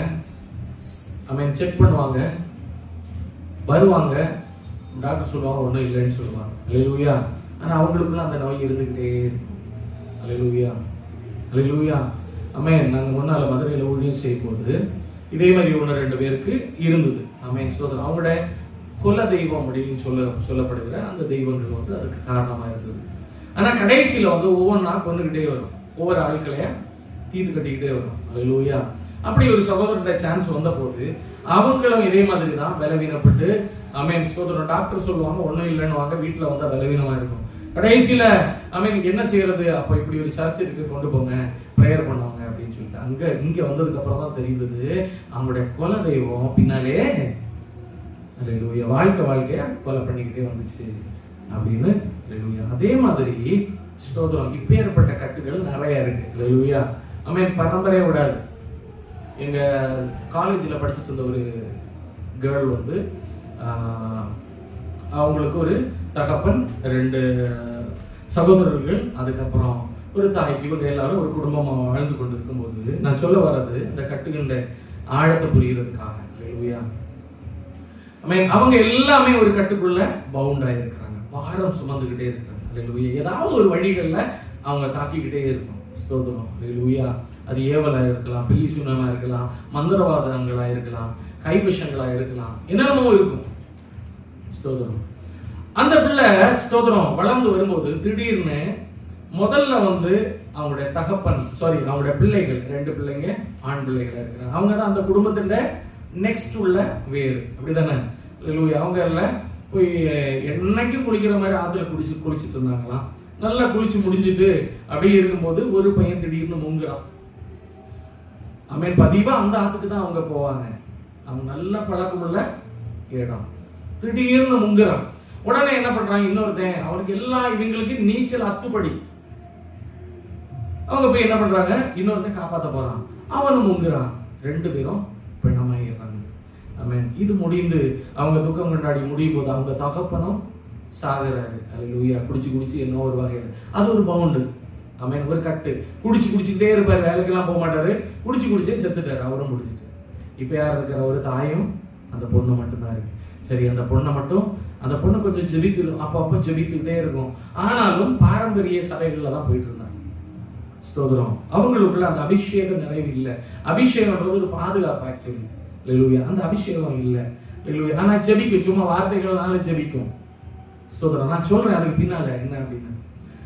ஆமென், செக் பண்ணுவாங்க, வருவாங்க, டாக்டர் சொல்லுவாங்க ஒன்றும் இல்லைன்னு சொல்லுவாங்க. ஹல்லேலூயா. ஆனா அவங்களுக்குள்ள அந்த நோய் இருந்துகிட்டே இருக்கும். ஹல்லேலூயா. ஹல்லேலூயா. ஆமென். நாங்க முன்னால மதுரையில ஊழியம் செய்யும் போது இதே மாதிரி 1-2 பேருக்கு இருந்தது. ஆமென். ஸ்தோத்திரம். அவங்களோட குல தெய்வம் அப்படின்னு சொல்லப்படுகிற அந்த தெய்வங்கள் வந்து அதுக்கு காரணமா இருந்தது. ஆனா கடைசியில வந்து ஒவ்வொன்றா கொண்டுகிட்டே வரும், ஒவ்வொரு ஆட்களைய தீர்த்து கட்டிக்கிட்டே வரும். ஹல்லேலூயா. அப்படி ஒரு சகோதரனுடைய சான்ஸ் வந்த போது அவங்களும் இதே மாதிரி தான் பலவீனப்பட்டு, ஆமென், ஸ்தோத்திரம், டாக்டர் சொல்லுவாங்க ஒன்றும் இல்லைன்னு வாங்க, வீட்டில் வந்தால் பலவீனமா இருக்கும். கடைசியில ஆமென் என்ன செய்யறது, அப்போ இப்படி ஒரு சர்ச் இருக்கு, கொண்டு போங்க, ப்ரேயர் பண்ணுவாங்க அப்படின்னு சொல்லிட்டு இங்க வந்ததுக்கு அப்புறம் தான் தெரிந்தது அவங்களுடைய குல தெய்வம் பின்னாலே ஹல்லேலூயா வாழ்க்கைய கொலை பண்ணிக்கிட்டே வந்துச்சு அப்படின்னு. ஹல்லேலூயா. அதே மாதிரி ஸ்தோத்திரம், இப்பேற்பட்ட கட்டுகள் நிறைய இருக்கு. ஹல்லேலூயா. ஆமென். பரம்பரையை விடாது. எங்க காலேஜில் படிச்சுட்டு இருந்த ஒரு கேர்ள் வந்து அவங்களுக்கு ஒரு தகப்பன், 2 சகோதரர்கள், அதுக்கப்புறம் ஒரு தாய், இவங்க எல்லாரும் ஒரு குடும்பமா வாழ்ந்து கொண்டு இருக்கும் போது, நான் சொல்ல வர்றது இந்த கட்டுகின்ற ஆழத்தை புரிகிறதுக்காக. ஹல்லேலூயா. ஆமென். அவங்க எல்லாமே ஒரு கட்டுக்குள்ள பவுண்ட் ஆயிருக்கிறாங்க, பாரம் சுமந்துகிட்டே இருக்காங்க. ஹல்லேலூயா. ஏதாவது ஒரு வழிகள்ல அவங்க தாக்கிக்கிட்டே இருக்கும். ஸ்தோத்திரம். ஹல்லேலூயா. அது ஏவலா இருக்கலாம், பில்லி சூனமா இருக்கலாம், மந்திரவாதங்களா இருக்கலாம், கைவிஷங்களா இருக்கலாம், என்னென்னமோ இருக்கும். ஸ்தோத்திரம். அந்த பிள்ளை ஸ்தோத்திரம் வளர்ந்து வரும்போது திடீர்னு முதல்ல வந்து அவங்களுடைய தகப்பன், அவங்களுடைய பிள்ளைகள், 2 பிள்ளைங்க ஆண் பிள்ளைகளா இருக்கிறாங்க. அவங்க தான் அந்த குடும்பத்தின் நெக்ஸ்ட் உள்ள வேறு, அப்படிதானே? அவங்க எல்லாம் போய் என்னைக்கும் குளிக்கிற மாதிரி ஆத்துல குளிச்சுட்டு இருந்தாங்களாம். நல்லா குளிச்சு முடிஞ்சிட்டு அப்படியே இருக்கும்போது ஒரு பையன் திடீர்னு முங்குறான். ஆமென். பதிவா அந்த ஆத்துக்கு தான் அவங்க போவாங்க. அவங்க நல்ல பழக்கமுள்ள இடம். திடீர்னு முங்குறான். உடனே என்ன பண்றாங்க, இன்னொருத்தன் அவருக்கு எல்லாம் இவங்களுக்கு நீச்சல் அத்துப்படி. அவங்க போய் என்ன பண்றாங்க, இன்னொருத்தன் காப்பாத்த போறான், அவனும் முங்குறான், 2 பேரும் பிணமாயிடுறாங்க. ஆமென். இது முடிந்து அவங்க துக்கம் கொண்டாடி முடியும் போது அவங்க தகப்பனும் சாகுறாரு. அல்லேலூயா. குடிச்சு என்ன ஒரு வகையில் அது ஒரு பவுண்டு. ஆமென். ஒரு கட்டு. குடிச்சுக்கிட்டே இருப்பாரு, வேலைக்கெல்லாம் போக மாட்டாரு, குடிச்சே செத்துட்டாரு, அவரும் முடிஞ்சிட்டு. இப்ப யார் இருக்கிற, ஒரு தாயும் அந்த பொண்ணு மட்டும்தான் இருக்கு. சரி, அந்த பொண்ணு கொஞ்சம் ஜெபித்து அப்பப்ப ஜெபித்துக்கிட்டே இருக்கும். ஆனாலும் பாரம்பரிய சபைகள்ல தான் போயிட்டு இருந்தாங்க. ஸ்தோத்திரம். அவங்களுக்குள்ள அந்த அபிஷேகம் நிறைவு இல்லை. அபிஷேகம்ன்றது ஒரு பாதுகாப்பு. ஆக்சுவலி அல்லேலூயா. அந்த அபிஷேகம் இல்லை. அல்லேலூயா. ஆனா ஜெபிக்கும், சும்மா வார்த்தைகள்னால ஜெபிக்கும். ஸ்தோத்திரம். நான் சொல்றேன் அதுக்கு பின்னால என்ன அப்படின்னா,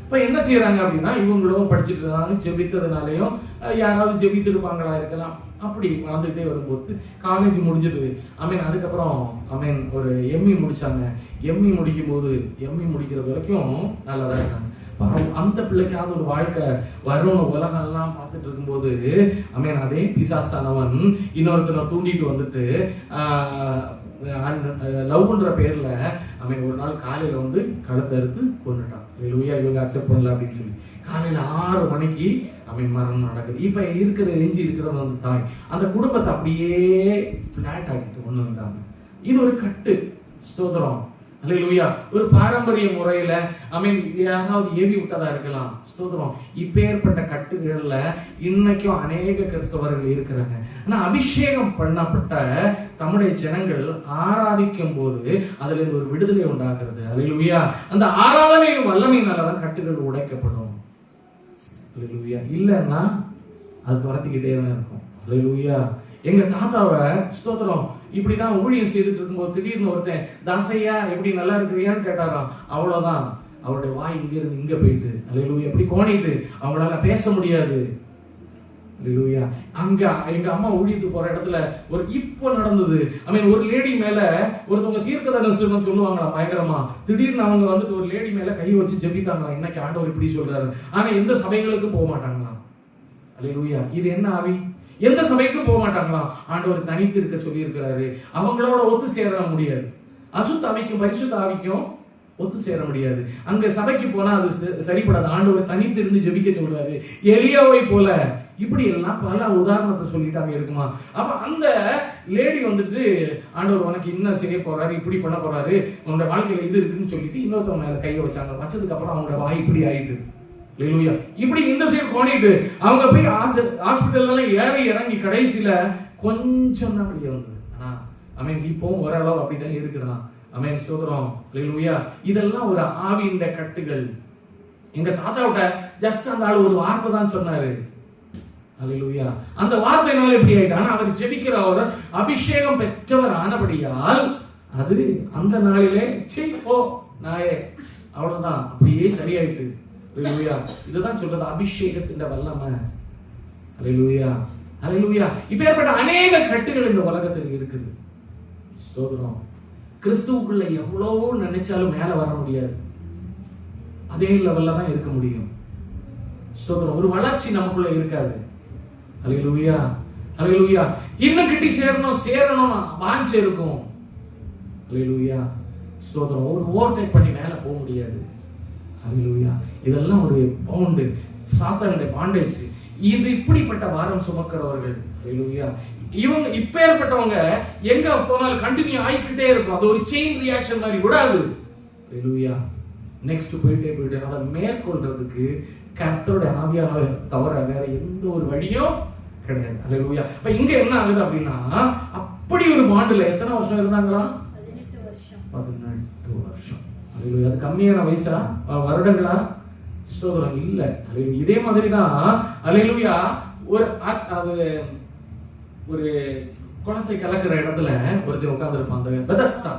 இப்ப என்ன செய்யறாங்க அப்படின்னா, இவங்களும் படிச்சுட்டு இருந்தாங்க, ஜெபித்ததுனாலையும் யாராவது ஜெபித்து இருப்பாங்களா இருக்கலாம், அப்படி வளர்ந்துகிட்டே வரும்போது காலேஜ் முடிஞ்சது. அதுக்கப்புறம் ஒரு எம்இ முடிச்சாங்க. எம்இ முடிக்கிற வரைக்கும் நல்லதா இருக்காங்க. அந்த பிள்ளைக்காவது ஒரு வாழ்க்கை வரணும் உலகம் எல்லாம் பார்த்துட்டு இருக்கும்போது அதே பிசாசானவன் இன்னொருத்தனை தூண்டிட்டு வந்துட்டு லவ்ன்ற பேர்ல ஒரு நாள் காலையில வந்து கழுத்தை எடுத்து கொண்டுட்டான். இவங்க அக்செப்ட் பண்ணல அப்படின்னு சொல்லி காலையில 6 மணிக்கு மரணம் நடக்குது. இப்ப எஞ்சி இருக்கிறவங்க வந்து தாய் அந்த குடும்பத்தை அப்படியே பிளாட் ஆக்கிட்டு கொண்டு வந்தாங்க. இது ஒரு கட்டு. ஸ்தோத்திரம். அல்லேலூயா. ஒரு பாரம்பரிய முறையில யாராவது ஏவி விட்டதா இருக்கலாம். ஸ்தோத்திரம். இப்பேற்பட்ட கட்டுகள்ல இன்னைக்கும் அநேக கிறிஸ்தவர்கள் இருக்கிறாங்க. ஆனா அபிஷேகம் பண்ணப்பட்ட தம்முடைய ஜனங்கள் ஆராதிக்கும் போது அதுல இருந்து ஒரு விடுதலை உண்டாகிறது. அல்லேலூயா. அந்த ஆராதனையின் வல்லமையினாலதான் கட்டுகள் உடைக்கப்படும். அல்லேலூயா. இல்லைன்னா அது துரத்திக்கிட்டே தான் இருக்கும். அல்லேலூயா. எங்க தாத்தாவை ஸ்தோத்திரம் இப்படிதான் ஊழியம் செய்துட்டு இருக்கும்போது திடீர்னு ஒருத்தன், தாசையா எப்படி நல்லா இருக்கிறியான்னு கேட்டாராம். அவ்வளவுதான், அவருடைய வாய் இங்க இருந்து இங்க போயிட்டு அல்லேலூயா எப்படி கோணிட்டு அவங்களால பேச முடியாது. அல்லேலூயா. அங்க எங்க அம்மா ஊழியத்துக்கு போற இடத்துல இப்போ நடந்தது. ஒரு லேடி மேல ஒருத்தவங்க தீர்க்கதரிசனம் சொல்லுவாங்களா பயங்கரமா. திடீர்னு அவங்க வந்துட்டு ஒரு லேடி மேல கை வச்சு ஜெபித்தாங்களா. இன்னைக்கு ஆண்டவர் இப்படி சொல்றாரு. ஆனா எந்த சபைகளுக்கும் போக மாட்டாங்களா. அல்லேலூயா. இது என்ன ஆவி? எந்த சபைக்கும் போக மாட்டாங்களாம். ஆண்டவர் தனித்து இருக்க சொல்லி இருக்கிறாரு. அவங்களோட ஒத்து சேர முடியாது. அசுத்த ஆவிக்கும் பரிசுத்த ஆவிக்கும் ஒத்து சேர முடியாது. அங்க சபைக்கு போனா அது சரிப்படாது. ஆண்டவர் தனித்து இருந்து ஜெபிக்க சொல்றாரு. எலியாவை போல இப்படி எல்லாம் பல உதாரணத்தை சொல்லிட்டாங்க இருக்குமா. அப்ப அந்த லேடி வந்துட்டு ஆண்டவர் உனக்கு என்ன செய்ய போறாரு, இப்படி பண்ண போறாரு, உன்னோட வாழ்க்கையில இது இருக்குன்னு சொல்லிட்டு இன்னொருத்தவங்க மேல கையை வச்சாங்க. வச்சதுக்கு அப்புறம் அவங்களோட வாய் இப்படி ஆயிட்டு. இப்படி இந்த சைடு கோணிட்டு அவங்க போய் ஹாஸ்பிட்டல்ல ஏறி இறங்கி கடைசியில கொஞ்சம் தான் அப்படியே வந்தது. ஆனா இப்போ ஓரளவு அப்படிதான் இருக்கிறான். ஸ்தோத்திரம். அல்லேலூயா. இதெல்லாம் ஒரு ஆவியின் கட்டுகள். எங்க தாத்தாவிட்ட ஜஸ்ட் அந்த ஆள் ஒரு வார்த்தை தான் சொன்னாரு. அல்லேலூயா. அந்த வார்த்தையினால எப்படி ஆயிட்டான். அவர் ஜெபிக்கிற அவர் அபிஷேகம் பெற்றவர் ஆனபடியால் அது அந்த நாளிலே போ நாயே அவ்வளவுதான் அப்படியே சரியாயிட்டு. அல்லேலூயா. இதுதான் சொல்றது அபிஷேகத்தின் வல்லமை. அல்லேலூயா. அல்லேலூயா. இப்பேற்பட்ட அநேக கட்டுகள் இந்த உலகத்தில் இருக்குது. ஸ்தோத்திரம். கிறிஸ்துவுக்குள்ள எவ்வளவோ நினைச்சாலும் மேல வர முடியாது. அதே லெவல்ல தான் இருக்க முடியும். ஸ்தோத்திரம். ஒரு வளர்ச்சி நமக்குள்ள இருக்காது. அல்லேலூயா. அல்லேலூயா. இன்னும் கிட்டி சேரணும் வாஞ்சை இருக்கும். அல்லேலூயா. ஸ்தோத்திரம். ஒரு ஓவர்டேக் பண்ணி மேல போக முடியாது. அல்லேலூயா. இதெல்லாம் ஒரு பவுண்டு, சாத்தானுடைய பாண்டேஜ். இது இப்படிப்பட்ட வாரம் சுமக்கிறவர்கள். அல்லேலூயா. இவங்க இப்பேற்பட்டவங்க எங்க போனாலும் கண்டினியூ ஆயிக்கிட்டே இருக்கும். அது ஒரு செயின் ரியாக்ஷன் மாதிரி விடாது. அல்லேலூயா. நெக்ஸ்ட் போயிட்டே அதை மேற்கொள்றதுக்கு கர்த்தருடைய ஆவியானவர் தவிர வேற எந்த ஒரு வழியும் கிடையாது. அல்லேலூயா. இப்ப இங்க என்ன ஆகுது அப்படின்னா, அப்படி ஒரு பாண்டுல எத்தனை வருஷம் இருந்தாங்களா? 18 வருஷம். அது கம்மியான வயசா வருடங்களா? ஸ்தோத்திரம் இல்ல. இதே மாதிரிதான் அல்லேலூயா. ஒரு குளத்தை கலக்கிற இடத்துல ஒருத்தர் உட்கார்ந்து இருப்பான். பெதஸ்தா.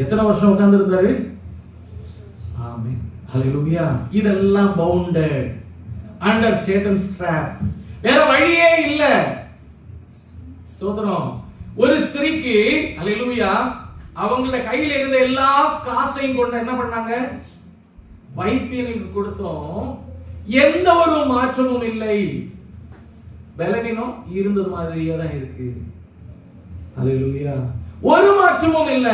எத்தனை வருஷம் உட்கார்ந்து இருந்தாரு? ஆமென். அல்லேலூயா. இதெல்லாம் பவுண்டட் அண்டர் சேட்டன்ஸ் ட்ராப். வேற வழியே இல்ல. ஸ்தோத்திரம். ஒரு ஸ்திரீக்கு அல்லேலூயா அவங்கள கையில இருந்த எல்லா காசையும் கொண்டு என்ன பண்ணாங்க? வைத்தியனுக்கு கொடுத்தோம். எந்த ஒரு மாற்றமும் இல்லை. பலவீனம் இருந்தது மாதிரியே தான் இருக்கு. அல்லேலூயா. ஒரு மாற்றமும் இல்ல.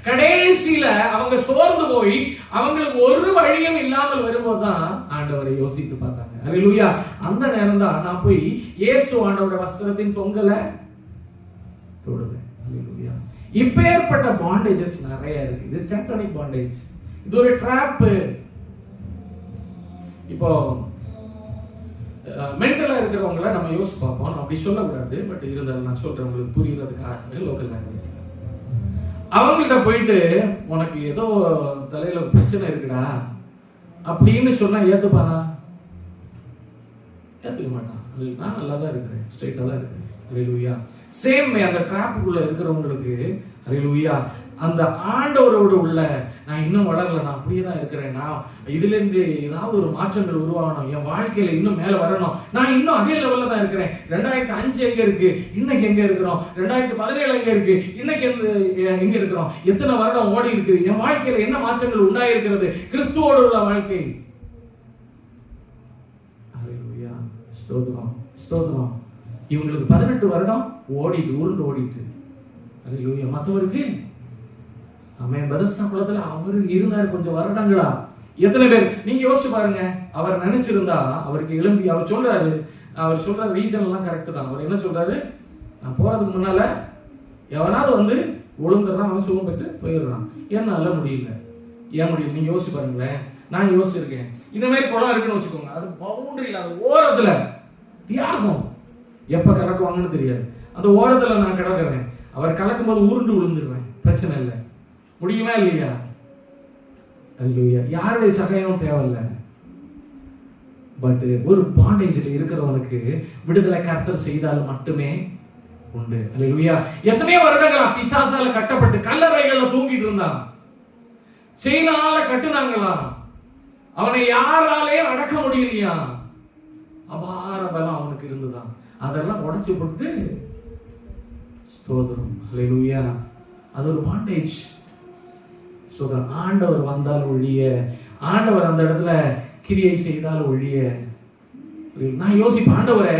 கடைசியில அவங்க சோர்ந்து போய் அவங்களுக்கு ஒரு வழியும் இல்லாமல் வரும்போதுதான் ஆண்டவரை யோசித்து பார்த்தாங்க. அல்லேலூயா. அந்த நேரம் தான் நான் போய் இயேசு ஆண்டவரோட வஸ்திரத்தின் தொங்கலை தொடுவேன். அல்லேலூயா. இப்பேற்பட்ட பாண்டேஜஸ் நிறைய இருக்கு. இது சாத்தானிக் பாண்டேஜ். இது ஒரு ட்ராப். இப்போ மென்டலா இருக்கிறவங்கள நம்ம யோசிச்சு பார்ப்போம். அப்படி சொல்லக்கூடாது, பட் இருந்தாலும் நான் சொல்றேன் உங்களுக்கு புரியுறதுக்காக லோக்கல் லாங்குவேஜ். அவங்கள்ட்ட போயிட்டு உனக்கு ஏதோ தலையில பிரச்சனை இருக்குடா அப்படின்னு சொன்னா ஏத்துப்பானா? ஏத்துக்க மாட்டான். நான் நல்லா தான் இருக்கிறேன், ஸ்ட்ரைட்டா தான் இருக்கிறேன். அல்லேலூயா. சேம் அந்த ட்ராப்புக்குள்ள இருக்கிறவங்களுக்கு அல்லேலூயா அந்த ஆண்டவரோடு உள்ள நான் இன்னும் வளரல, நான் அப்படியே தான் இருக்கிறேன், நான் இதுல இருந்து ஏதாவது ஒரு மாற்றங்கள் உருவாகணும், என் வாழ்க்கையில இன்னும் மேல வரணும், நான் இன்னும் அதே லெவல்ல தான் இருக்கிறேன். 2005 எங்க இருக்கு, இன்னைக்கு எங்க இருக்கிறோம்? 2017 எங்க இருக்கு, இன்னைக்கு எங்க இருக்கிறோம்? எத்தனை வருடம் ஓடி இருக்கு, என் வாழ்க்கையில என்ன மாற்றங்கள் உண்டாயிருக்கிறது கிறிஸ்துவோடு உள்ள வாழ்க்கை. அல்லேலூயா. ஸ்தோத்திரம், ஸ்தோத்திரம். இவங்களுக்கு 18 வருடம் ஓடிட்டு. அல்லேலூயா. மற்றவருக்கு ஆமென். பெதஸ்தா குளத்துல அவர் இருந்தார் கொஞ்சம் வருடங்களா. எத்தனை பேர் நீங்க யோசிச்சு பாருங்க. அவர் நினைச்சிருந்தா அவருக்கு எழும்பி அவர் சொல்ற ரீசன் எல்லாம் கரெக்ட் தான். அவர் என்ன சொல்றாரு, நான் போறதுக்கு முன்னால எவனாவது வந்து ஒழுங்குறான், அவன் சுகம் பெற்று போயிடுறான். என்னால முடியல. ஏன் முடியல? நீங்க யோசிச்சு பாருங்களேன். நான் யோசிச்சிருக்கேன். இந்த மாதிரி குளம் இருக்குன்னு வச்சுக்கோங்க, அது பவுண்டரி, அது ஓரத்துல தியாகம் எப்ப கலக்குவாங்கன்னு தெரியாது. அந்த ஓரத்துல நான் கிடக்குறேன். அவர் கலக்கும் போது உருண்டு விழுந்துடுவேன், பிரச்சனை இல்லை. முடியுமா இல்லையா? அல்லேலூயா. யாருடைய சகாயம் தேவையில்லை. பட் ஒரு பாண்டேஜில் இருக்கிறவனுக்கு விடுதலை கர்த்தர் செய்தால் மட்டுமே உண்டு. அல்லேலூயா. எத்தனையோ வருடங்களா பிசாசால கட்டப்பட்டு கல்லறைகள்ல தூங்கிட்டு இருந்தான். செயினால கட்டுனாங்களா, அவனை யாராலே அடக்க முடியலையா, அபார பலம் அவனுக்கு இருந்துதான். அதெல்லாம் உடைச்சு போட்டு ஸ்தோத்திரம். அல்லேலூயா. அது ஒரு பாண்டேஜ். ஸ்தோத்திரம். ஆண்டவர் வந்தால் ஒழிய, ஆண்டவர் அந்த இடத்துல கிரியை செய்தால் ஒழிய, நான் யோசிப்பேன், ஆண்டவரே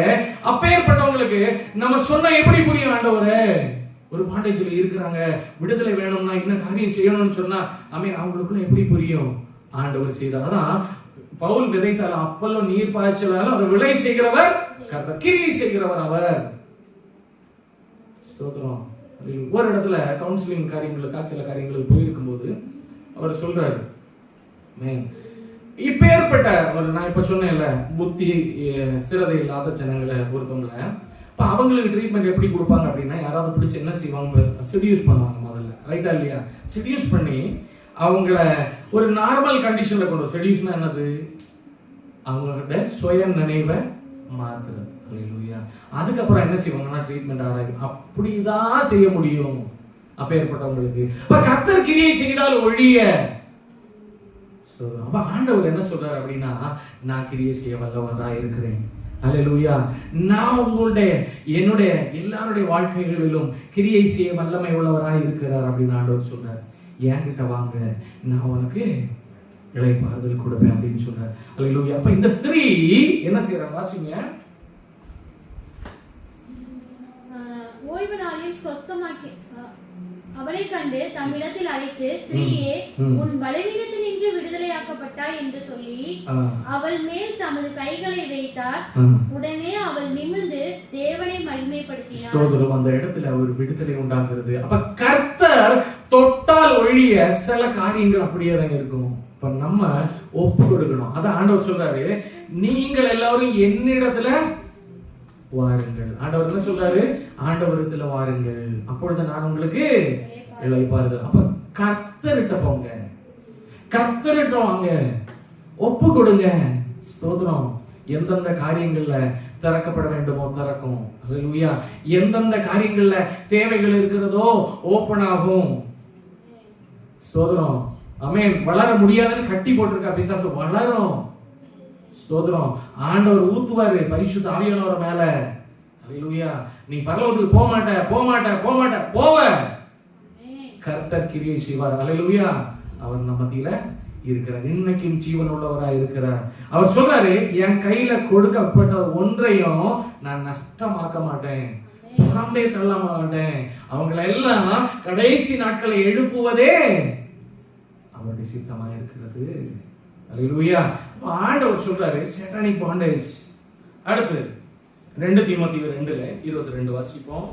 அப்பேற்பட்டவங்களுக்கு நம்ம சொன்ன எப்படி புரியும்? ஆண்டவரே ஒரு பாண்டேஜ்ல இருக்கிறாங்க, விடுதலை வேணும்னா என்ன காரியம் செய்யணும்னு சொன்னா அவங்களுக்குள்ள எப்படி புரியும்? ஆண்டவர் செய்தாதான். பவுல் விதைத்தால் அப்பல்லோ நீர் பாய்ச்சலாலும் அவர் விளை செய்கிறவர் கர்த்தர், கிரியை செய்கிறவர் அவர். ஸ்தோத்திரம். ஒரு இடத்துல கவுன்சிலிங் காரியங்களுக்கு, காய்ச்சல காரியங்களுக்கு போயிருக்கும் போது அவர் சொல்றாரு, இப்பேற்பட்ட ஒரு, நான் இப்ப சொன்னேன்ல, புத்தி ஸ்திரதை இல்லாத ஜனங்களை பொறுத்தவங்கள இப்ப அவங்களுக்கு ட்ரீட்மெண்ட் எப்படி கொடுப்பாங்க அப்படின்னா, யாராவது பிடிச்சி என்ன செய்வாங்க, செடியூஸ் பண்ணுவாங்க முதல்ல, ரைட்டா இல்லையா? செடியூஸ் பண்ணி அவங்கள ஒரு நார்மல் கண்டிஷன்ல கொண்டு, செடியூஸ்னா என்னது, அவங்ககிட்ட சுய நினைவை மாத்துறது. அதுக்கப்புறம் என்ன செய்வாங்கன்னா ட்ரீட்மெண்ட் ஆராயும். அப்படிதான் செய்ய முடியும் அப்பேற்பட்டவங்களுக்கு. கர்த்தர் கிரியை செய்தால் ஒழிய. அப்ப ஆண்டவர் என்ன சொல்றாரு அப்படின்னா, நான் கிரியை செய்ய வல்லவரா இருக்கிறேன். அல்லேலூயா. நான் உங்களுடைய என்னுடைய எல்லாருடைய வாழ்க்கைகளிலும் கிரியை செய்ய வல்லமை உள்ளவராய் இருக்கிறார் அப்படின்னு ஆண்டவர் சொல்றார். என்கிட்ட வாங்க, நான் உனக்கு இளைப்பாறுதல் கொடுப்பேன் அப்படின்னு சொல்றார். அல்லேலூயா. அப்ப இந்த ஸ்திரீ என்ன செய்யறாங்க வாசிங்க. ஓய்வு நாளில் சொத்தமாக்கி அவளை கண்டு தம்மிடத்தில் அழைத்து, ஸ்திரீயே, உன் பலவீனத்தினின்று விடுதலையாக்கப்பட்டாய் என்று சொல்லி அவள் மேல் தமது கைகளை வைத்தார். உடனே அவள் நிமிர்ந்து தேவனை மகிமைப்படுத்தினார். அந்த இடத்துல ஒரு விடுதலை உண்டாகிறது. அப்ப கர்த்தர் தொட்டால் ஒழிய சில காரியங்கள் அப்படியே தான் இருக்கும். இப்ப நம்ம ஒப்பு கொடுக்கணும். அதான் ஆண்டவர் சொல்றாரு, நீங்கள் எல்லாரும் என்னிடத்துல வாருங்கள். ஆண்டவர் என்ன சொல்றாரு, ஆண்டவரத்துல வாருங்கள், அப்பொழுது நான் உங்களுக்கு இளைப்பாறுதல். அப்ப கர்த்தரிட்ட போங்க, கர்த்தரிட்ட வாங்க, ஒப்பு கொடுங்க. ஸ்தோத்திரம். எந்தெந்த காரியங்கள்ல திறக்கப்பட வேண்டுமோ திறக்கும். அல்லேலூயா. எந்தெந்த காரியங்கள்ல தேவைகள் இருக்கிறதோ ஓபன் ஆகும். ஸ்தோத்திரம். ஆமென். வளர முடியாதுன்னு கட்டி போட்டிருக்கா பிசாசு, வளரும். ஸ்தோத்திரம். ஆண்டவர் ஊத்துவாரு பரிசுத்த ஆவியானவர் மேல. அல்லேலூயா. நீ பரலோகத்துக்கு போக மாட்ட போவ. கர்த்தர் கிரியை செய்வார். அல்லேலூயா. அவர் நம்ம மத்தியில இருக்கிறார். இன்னைக்கும் ஜீவன் உள்ளவராய் இருக்கிறார். அவர் சொல்றாரு, என் கையில கொடுக்கப்பட்ட ஒன்றையும் நான் நஷ்டமாக்க மாட்டேன். புறம்பே தள்ள மாட்டேன். அவங்களை எல்லாம் கடைசி நாட்களை எழுப்புவதே அவருடைய சித்தமா இருக்கிறது. அல்லேலூயா. ஆண்டவர் சொல்றாரு சாட்டானிக் பாண்டேஜ். அடுத்து 2 தீமோத்தேயு 2:22 வாசிப்போம்.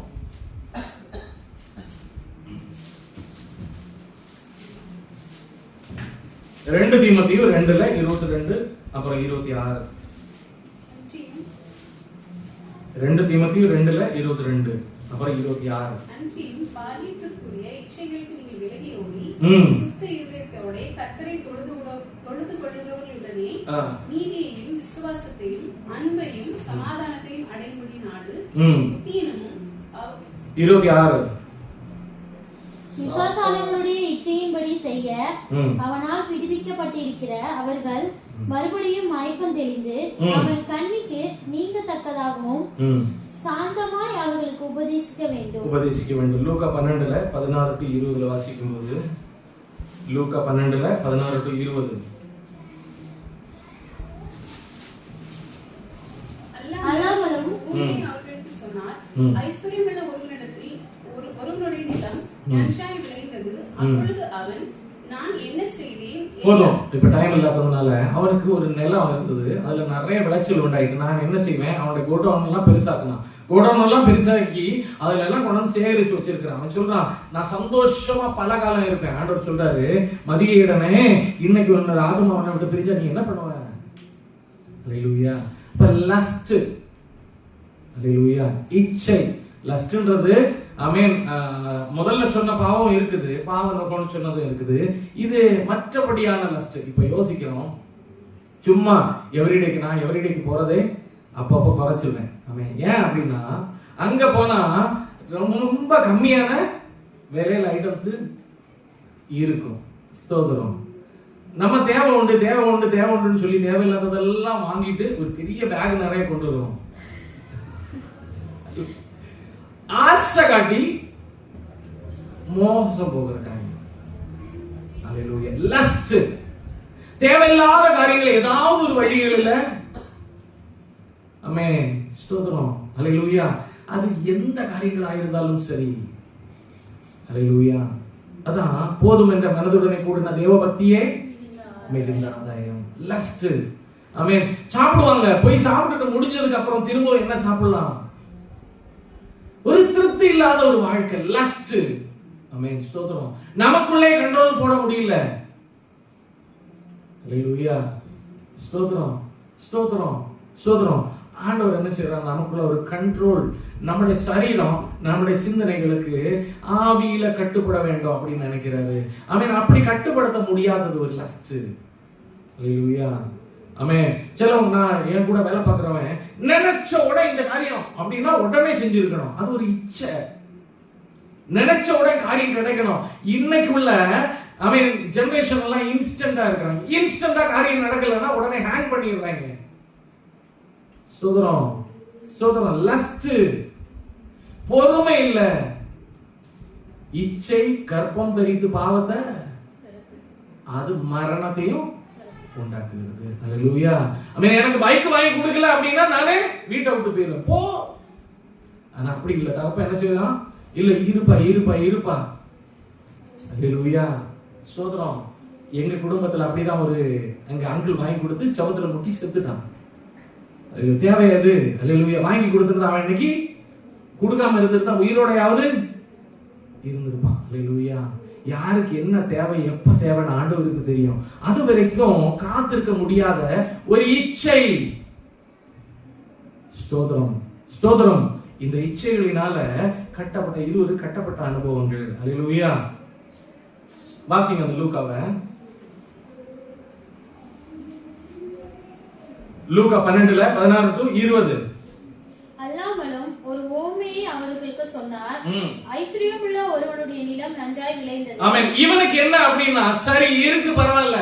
2 தீமோத்தேயு 2:22 அப்புறம் 26. 2 தீமோத்தேயு 2:22 அப்புறம் 26. அன்றியும் பாலியத்திற்குரிய இச்சைகளுக்கு நீங்கள் விலகி ஓடி சுத்த இருதயத்தோட கர்த்தரை தொழுது கொள்ளுகிறவர்களுடனே நீதியையும் விசுவாசத்தையும் அன்பையும் சமாதானத்தையும் அடையும்படி நாடு. புத்தியினமும் 26. விசுவாசாளர்களுடைய இச்சையின்படி செய்ய அவனால் விடுவிக்கப்பட்டிருக்கிற அவர்கள் மறுபடியும் மயக்கம் தெளிந்து அவன் கண்ணிக்கு நீங்கத்தக்கதாகவும் சாந்தமாய் அவர்களுக்கு உபதேசிக்க வேண்டும். லூக்கா 12:16-20 வாசிக்கும் போது, லூக்கா 12:16-20. அல்லாமலும் அவர்களுக்கு சொன்னார், ஐஸ்வர்யமுள்ள ஒருவனிடத்தில் ஒருவனுடைய நிலம் நன்றாய் விளைந்தது. அப்பொழுது அவன், நான் என்ன செய்வேன்? போதும், இப்ப டைம் இல்லாததுனால அவனுக்கு ஒரு நிலம் இருந்தது, அதுல நிறைய விளைச்சல் உண்டாயிட்டு. நான் என்ன செய்வேன்? அவனுடைய கோடவுன் எல்லாம் பெருசாக்குனான். கோடவுன் எல்லாம் பெருசாக்கி அதுல எல்லாம் கொண்டு சேகரிச்சு வச்சிருக்கிறான். அவன் சொல்றான், நான் சந்தோஷமா பல காலம் இருப்பேன். ஆண்டவர் சொல்றாரு, மதிய இடமே இன்னைக்கு ஒன்னு ஆதம் அவனை விட்டு பிரிஞ்சா நீ என்ன பண்ணுவ? அல்லேலூயா. இப்ப லஸ்ட், அல்லேலூயா, இச்சை. லஸ்ட்ன்றது ஆமென், முதல்ல சொன்ன பாவம் இருக்குது, பாவம் நோக்கம்னு சொன்னதும் இருக்குது. இது மற்றபடியான லஸ்ட். இப்ப யோசிக்கிறோம், சும்மா எவ்ரிடேக்கு நான் எவ்ரிடேக்கு போறதே அப்பப்போ குறைச்சிருவேன். ஆமென். ஏன் அப்படின்னா அங்க போனா ரொம்ப கம்மியான விலையில ஐட்டம்ஸ் இருக்கும். ஸ்தோத்திரம். நம்ம தேவை உண்டுன்னு சொல்லி தேவையில்லாததெல்லாம் வாங்கிட்டு ஒரு பெரிய பேக் நிறைய கொண்டு வருவோம். ஆசை காட்டி மோசம் போகிற காரியம். அல்லேலூயா. லஸ்ட், தேவையில்லாத காரியங்கள் ஏதாவது ஒரு வழிகளில். ஆமென். ஸ்தோத்திரம். அல்லேலூயா. அது எந்த காரியங்களா இருந்தாலும் சரி. அல்லேலூயா. அதான் போதும் என்ற மனதுடனே கூடின தேவபக்தியே மிகுந்த ஆதாயம். லஸ்ட். ஆமென். சாப்பிடுவாங்க, போய் சாப்பிட்டுட்டு முடிஞ்சதுக்கு அப்புறம் திரும்ப என்ன சாப்பிடலாம்? ஒரு திருப்தி இல்லாத ஒரு வாழ்க்கை. லஸ்ட். ஆமென். ஸ்தோத்திரம். நமக்குள்ளே கண்ட்ரோல் போட முடியல. அல்லேலூயா. ஸ்தோத்திரம், ஸ்தோத்திரம், ஸ்தோத்திரம். ஆண்டவர் என்ன செய்யறார்? நமக்குள்ள ஒரு கண்ட்ரோல். நம்முடைய சரீரம் நம்முடைய சிந்தனைகளுக்கு ஆவியில கட்டுப்பட வேண்டும் அப்படின்னு நினைக்கிறாரு. ஆமென். அப்படி கட்டுப்படுத்த முடியாதது ஒரு லஸ்ட். அல்லேலூயா. ஆமென். சிலவங்க, நான் என் கூட வேலை பார்க்கிறவன் நினைச்ச உடனே இந்த காரியம் அப்படின்னா உடனே செஞ்சிருக்கணும். அது ஒரு இச்சை. நினைச்ச உடனே காரியம் கிடைக்கணும். இன்னைக்கு உள்ள ஆமென் ஜெனரேஷன் எல்லாம் இன்ஸ்டன்டா இருக்காங்க. இன்ஸ்டன்டா காரியம் நடக்கலன்னா உடனே ஹேங் பண்ணிடுறாங்க. ஸ்தோத்திரம், ஸ்தோத்திரம். லஸ்ட், பொறுமை இல்ல. இச்சை கர்ப்பம் தரித்து பாவத்தை, அது மரணத்தையும் உண்டாக்குகிறது. அல்லேலூயா. ஆமென். எனக்கு பைக் வாங்கி கொடுக்கல அப்படின்னா நானே வீட்டை விட்டு போயிடுவேன். போ. ஆனா அப்படி இல்ல. தகப்ப என்ன செய்யலாம்? இல்ல, இருப்பா. அல்லேலூயா. ஸ்தோத்திரம். எங்க குடும்பத்துல அப்படிதான் ஒரு எங்க அங்கிள் வாங்கி கொடுத்து செவத்துல முட்டி செத்துட்டான். தேவையாது. அல்லேலூயா. வாங்கி கொடுத்துட்டு அவன் இன்னைக்கு கொடுக்காம இருந்துட்டு உயிரோடையாவது இருந்திருப்பான். அல்லேலூயா. யாருக்கு என்ன தேவை, எப்ப தேவைன்னு ஆண்டவருக்கு தெரியும். அது வரைக்கும் காத்திருக்க முடியாத ஒரு இச்சை. ஸ்தோத்திரம், ஸ்தோத்திரம். இந்த இச்சைகளினால கட்டப்பட்ட 20 கட்டப்பட்ட அனுபவங்கள். அல்லேலூயா. வாசிங்க அந்த லூக்காவை. லூக்கா 12:16-20. அல்லாமலும் ஒரு ஓமையை அவர்களுக்கு சொன்னார். ஐஸ்வர்யமுள்ள ஒருவனுடைய நிலம் நன்றாய் விளைந்தது. ஆமென். இவனுக்கு என்ன அப்படின்னா, சரி இருக்கு பரவாயில்ல,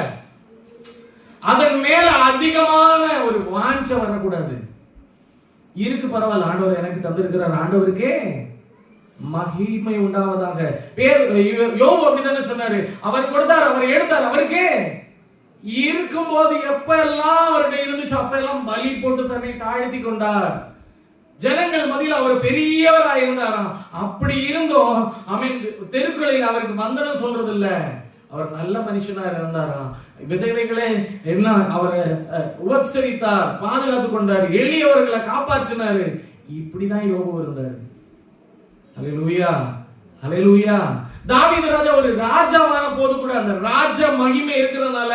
அதன் மேல அதிகமான ஒரு வாஞ்சை வரக்கூடாது. இருக்கு பரவாயில்ல, ஆண்டவர் எனக்கு தந்திருக்கிறார், ஆண்டவருக்கே மகிமை உண்டாவதாக. யோபு அப்படிதானே சொன்னாரு, அவர் கொடுத்தார், அவர் எடுத்தார், அவருக்கே இருக்கும் போது எப்ப எல்லாம் அவர்கிட்ட இருந்துச்சு அப்ப எல்லாம் பலி போட்டு தன்னை தாழ்த்தி கொண்டார். ஜனங்கள் மத்தியில் அவர் பெரியவராக இருந்தாராம். அப்படி இருந்தும் தெருக்களில் அவருக்கு வந்தனம் சொல்றது இல்ல. அவர் நல்ல மனுஷனா இருந்தாராம். விதவைகளே என்ன அவரை உபசரித்தார், பாதுகாத்து கொண்டார், எளியவர்களை காப்பாற்றினாரு. இப்படிதான் யோபு இருந்தார். ஹல்லேலூயா, ஹல்லேலூயா. தாவீது ராஜா ஒரு ராஜாவான போது கூட அந்த ராஜ மகிமை இருக்கிறதுனால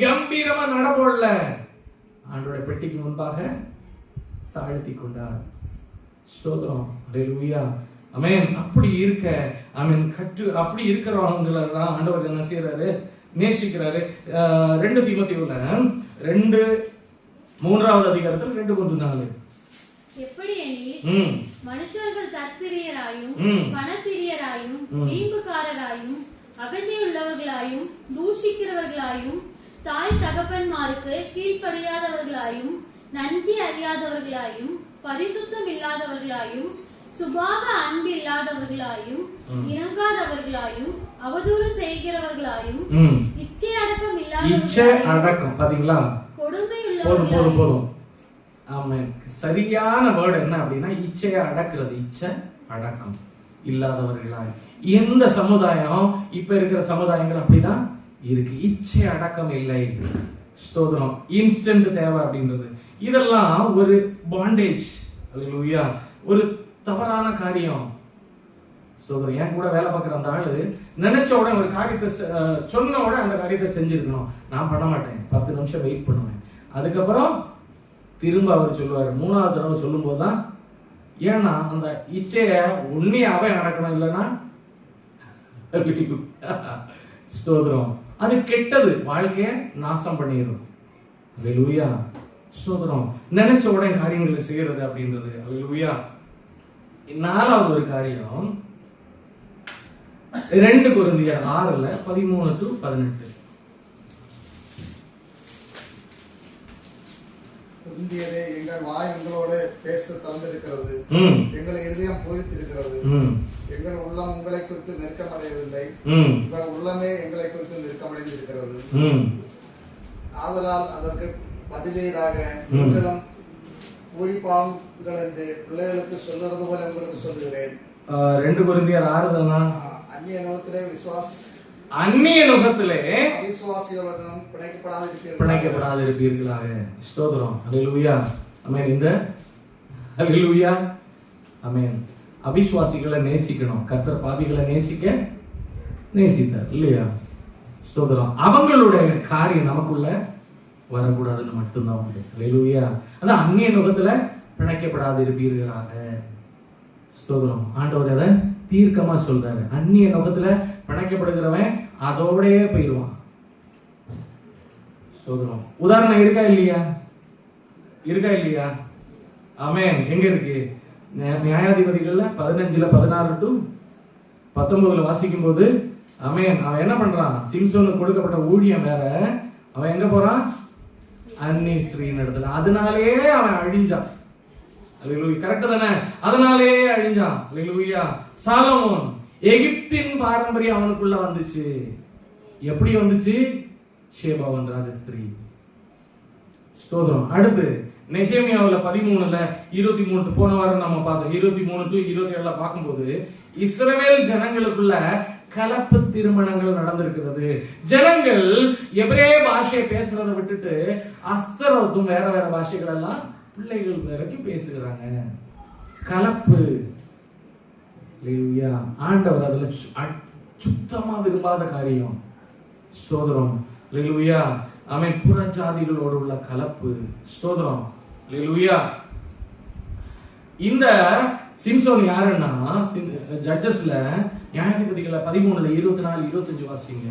கம்பீரமா நடப்படல. ஆண்டோட பெட்டிக்கு முன்பாக தாழ்த்தி கொண்டார். ஸ்தோத்திரம், ஹல்லேலூயா, ஆமென். அப்படி இருக்க அப்படி இருக்கிறவங்களை தான் ஆண்டவர் என்ன செய்யறாரு, நேசிக்கிறாரு. 2 தீமோத்தேயுல 2:3 அதிகாரத்தில் 2:4 எப்படி எனில் மனுஷர்கள் தற்பிரியராயும் பணப்பிரியராயும் வீம்புக்காரராயும் அகந்தையுள்ளவர்களாயும் தூஷிக்கிறவர்களாயும் தாய் தகப்பன்மாருக்கு கீழ்ப்படியாதவர்களாயும் நன்றி அறியாதவர்களாயும் பரிசுத்தம் இல்லாதவர்களாயும் சுபாவ அன்பு இல்லாதவர்களாயும் இணங்காதவர்களாயும் அவதூறு செய்கிறவர்களாயும் இச்சை அடக்கம் இல்லாதவர்களாயும் பாத்தீங்களா, கொடுமை போதும் உள்ளவர்களாயும். ஆமென். சரியான வேர்டு என்ன அப்படின்னா இச்சையை அடக்குறது, இச்சை அடக்கம் இல்லாதவர்களாய். எந்த சமுதாயம் இப்ப இருக்கிற சமுதாயங்கள் அப்படிதான் இருக்கு. இச்சை அடக்கம் இல்லை. ஸ்தோத்திரம். இன்ஸ்டன்ட் தேவை அப்படின்றது இதெல்லாம் ஒரு பாண்டேஜ். அல்லேலூயா. ஒரு தவறான காரியம். ஸ்தோத்திரம். என் கூட வேலை பார்க்குற அந்த ஆளு நினைச்ச உடனே ஒரு காரியத்தை சொன்ன உடனே அந்த காரியத்தை செஞ்சிருக்கணும். நான் பண்ண மாட்டேன், 10 நிமிஷம் வெயிட் பண்ணுவேன். அதுக்கப்புறம் திரும்ப அவர் சொல்லுவார். 3வது தடவை சொல்லும் போதுதான், ஏன்னா அந்த இச்சைய உண்மையாவே நடக்கணும், இல்லைன்னா ஸ்தோத்திரம் அது கெட்டது, வாழ்க்கைய நாசம் பண்ணிடும். அல்லேலூயா, ஸ்தோத்திரம். நினைச்ச உடனே காரியங்களை செய்யறது அப்படின்றது. அல்லேலூயா. 4வது ஒரு காரியம் 2 கொரிந்தியர் 6:13-18. இந்தியரே, எங்கள் வாய் உங்களோட பேச தந்திருக்கிறது, எங்கள் இதயம் பூரித்திருக்கிறது, எங்கள் உள்ளம் உங்களை குறித்து நெருக்கமடையவில்லை, உங்கள் உள்ளமே எங்களை குறித்து நெருக்கமடைந்திருக்கிறது. ஆதலால் அதற்கு பதிலீடாக நீங்களும் பூரிப்பாங்கள் என்று பிள்ளைகளுக்கு சொல்லுறது போல உங்களுக்கு சொல்லுகிறேன். 2 கொரிந்தியர் 6 தானா? அந்நிய நுகத்திலே அவிசுவாசிகளுடன் பிணைக்கப்படாதிருப்பீர்களாக. ஸ்தோத்திரம். அல்லேலூயா, ஆமென். இந்த அல்லேலூயா, ஆமென். அவிசுவாசிகளை நேசிக்கணும். கர்த்தர் பாவிகளை நேசித்தார் இல்லையா? ஸ்தோத்திரம். அவங்களுடைய காரியம் நமக்குள்ள வரக்கூடாதுன்னு மட்டும்தான் உண்டு. அல்லேலூயா. அதான் அந்நிய நுகத்துல பிணைக்கப்படாதிருப்பீர்களாக. ஸ்தோத்திரம். ஆண்டவர் அதை தீர்க்கமா சொல்றாரு. அந்நிய நோக்கத்துல பிணைக்கப்படுகிறவன் அதோடயே போயிடுவான். ஸ்தோத்திரம். உதாரணம் இருக்கா இல்லையா? ஆமென். எங்க இருக்கு? நியாயாதிபதிகள்ல 15:16-19 வாசிக்கும் போது, ஆமென், அவன் என்ன பண்றான்? சிம்சோனுக்கு கொடுக்கப்பட்ட ஊழியம் வேற, அவன் எங்க போறான்? அந்நிய ஸ்திரீயின் இடத்துல. அதனாலே அவன் அழிஞ்சான். அல்லேலூயா. கரெக்ட் தானே? அதனாலே அழிஞ்சான். அல்லேலூயா. சாலமோன், எகிப்தின் பாரம்பரியம் அவனுக்குள்ள வந்துச்சு. எப்படி வந்துச்சு? ஷேபா வந்த ராஜஸ்திரீ. ஸ்தோத்திரம். அடுத்து நெகேமியாவுல 13:23 போன வாரம் நம்ம பார்த்தோம். 23-27 பார்க்கும்போது இஸ்ரவேல் ஜனங்களுக்குள்ள கலப்பு திருமணங்கள் நடந்திருக்கிறது. ஜனங்கள் எபிரேய பாஷையை பேசுறதை விட்டுட்டு அஸ்தரோத்தும் வேற பாஷைகள் எல்லாம் பிள்ளைகள் வரைக்கும் பேசுகிறாங்க. கலப்பு. ஆண்டவர் அதுல சுத்தமா விரும்பாத காரியம். ஸ்தோத்திரம். அல்லேலூயா. ஆமென். புற ஜாதிகளோடு உள்ள கலப்பு. ஸ்தோத்திரம். அல்லேலூயா. இந்த சிம்சோன் யாருன்னா, ஜட்ஜஸ்ல நியாயாதிபதிகளை 13:24-25 வாசிங்க.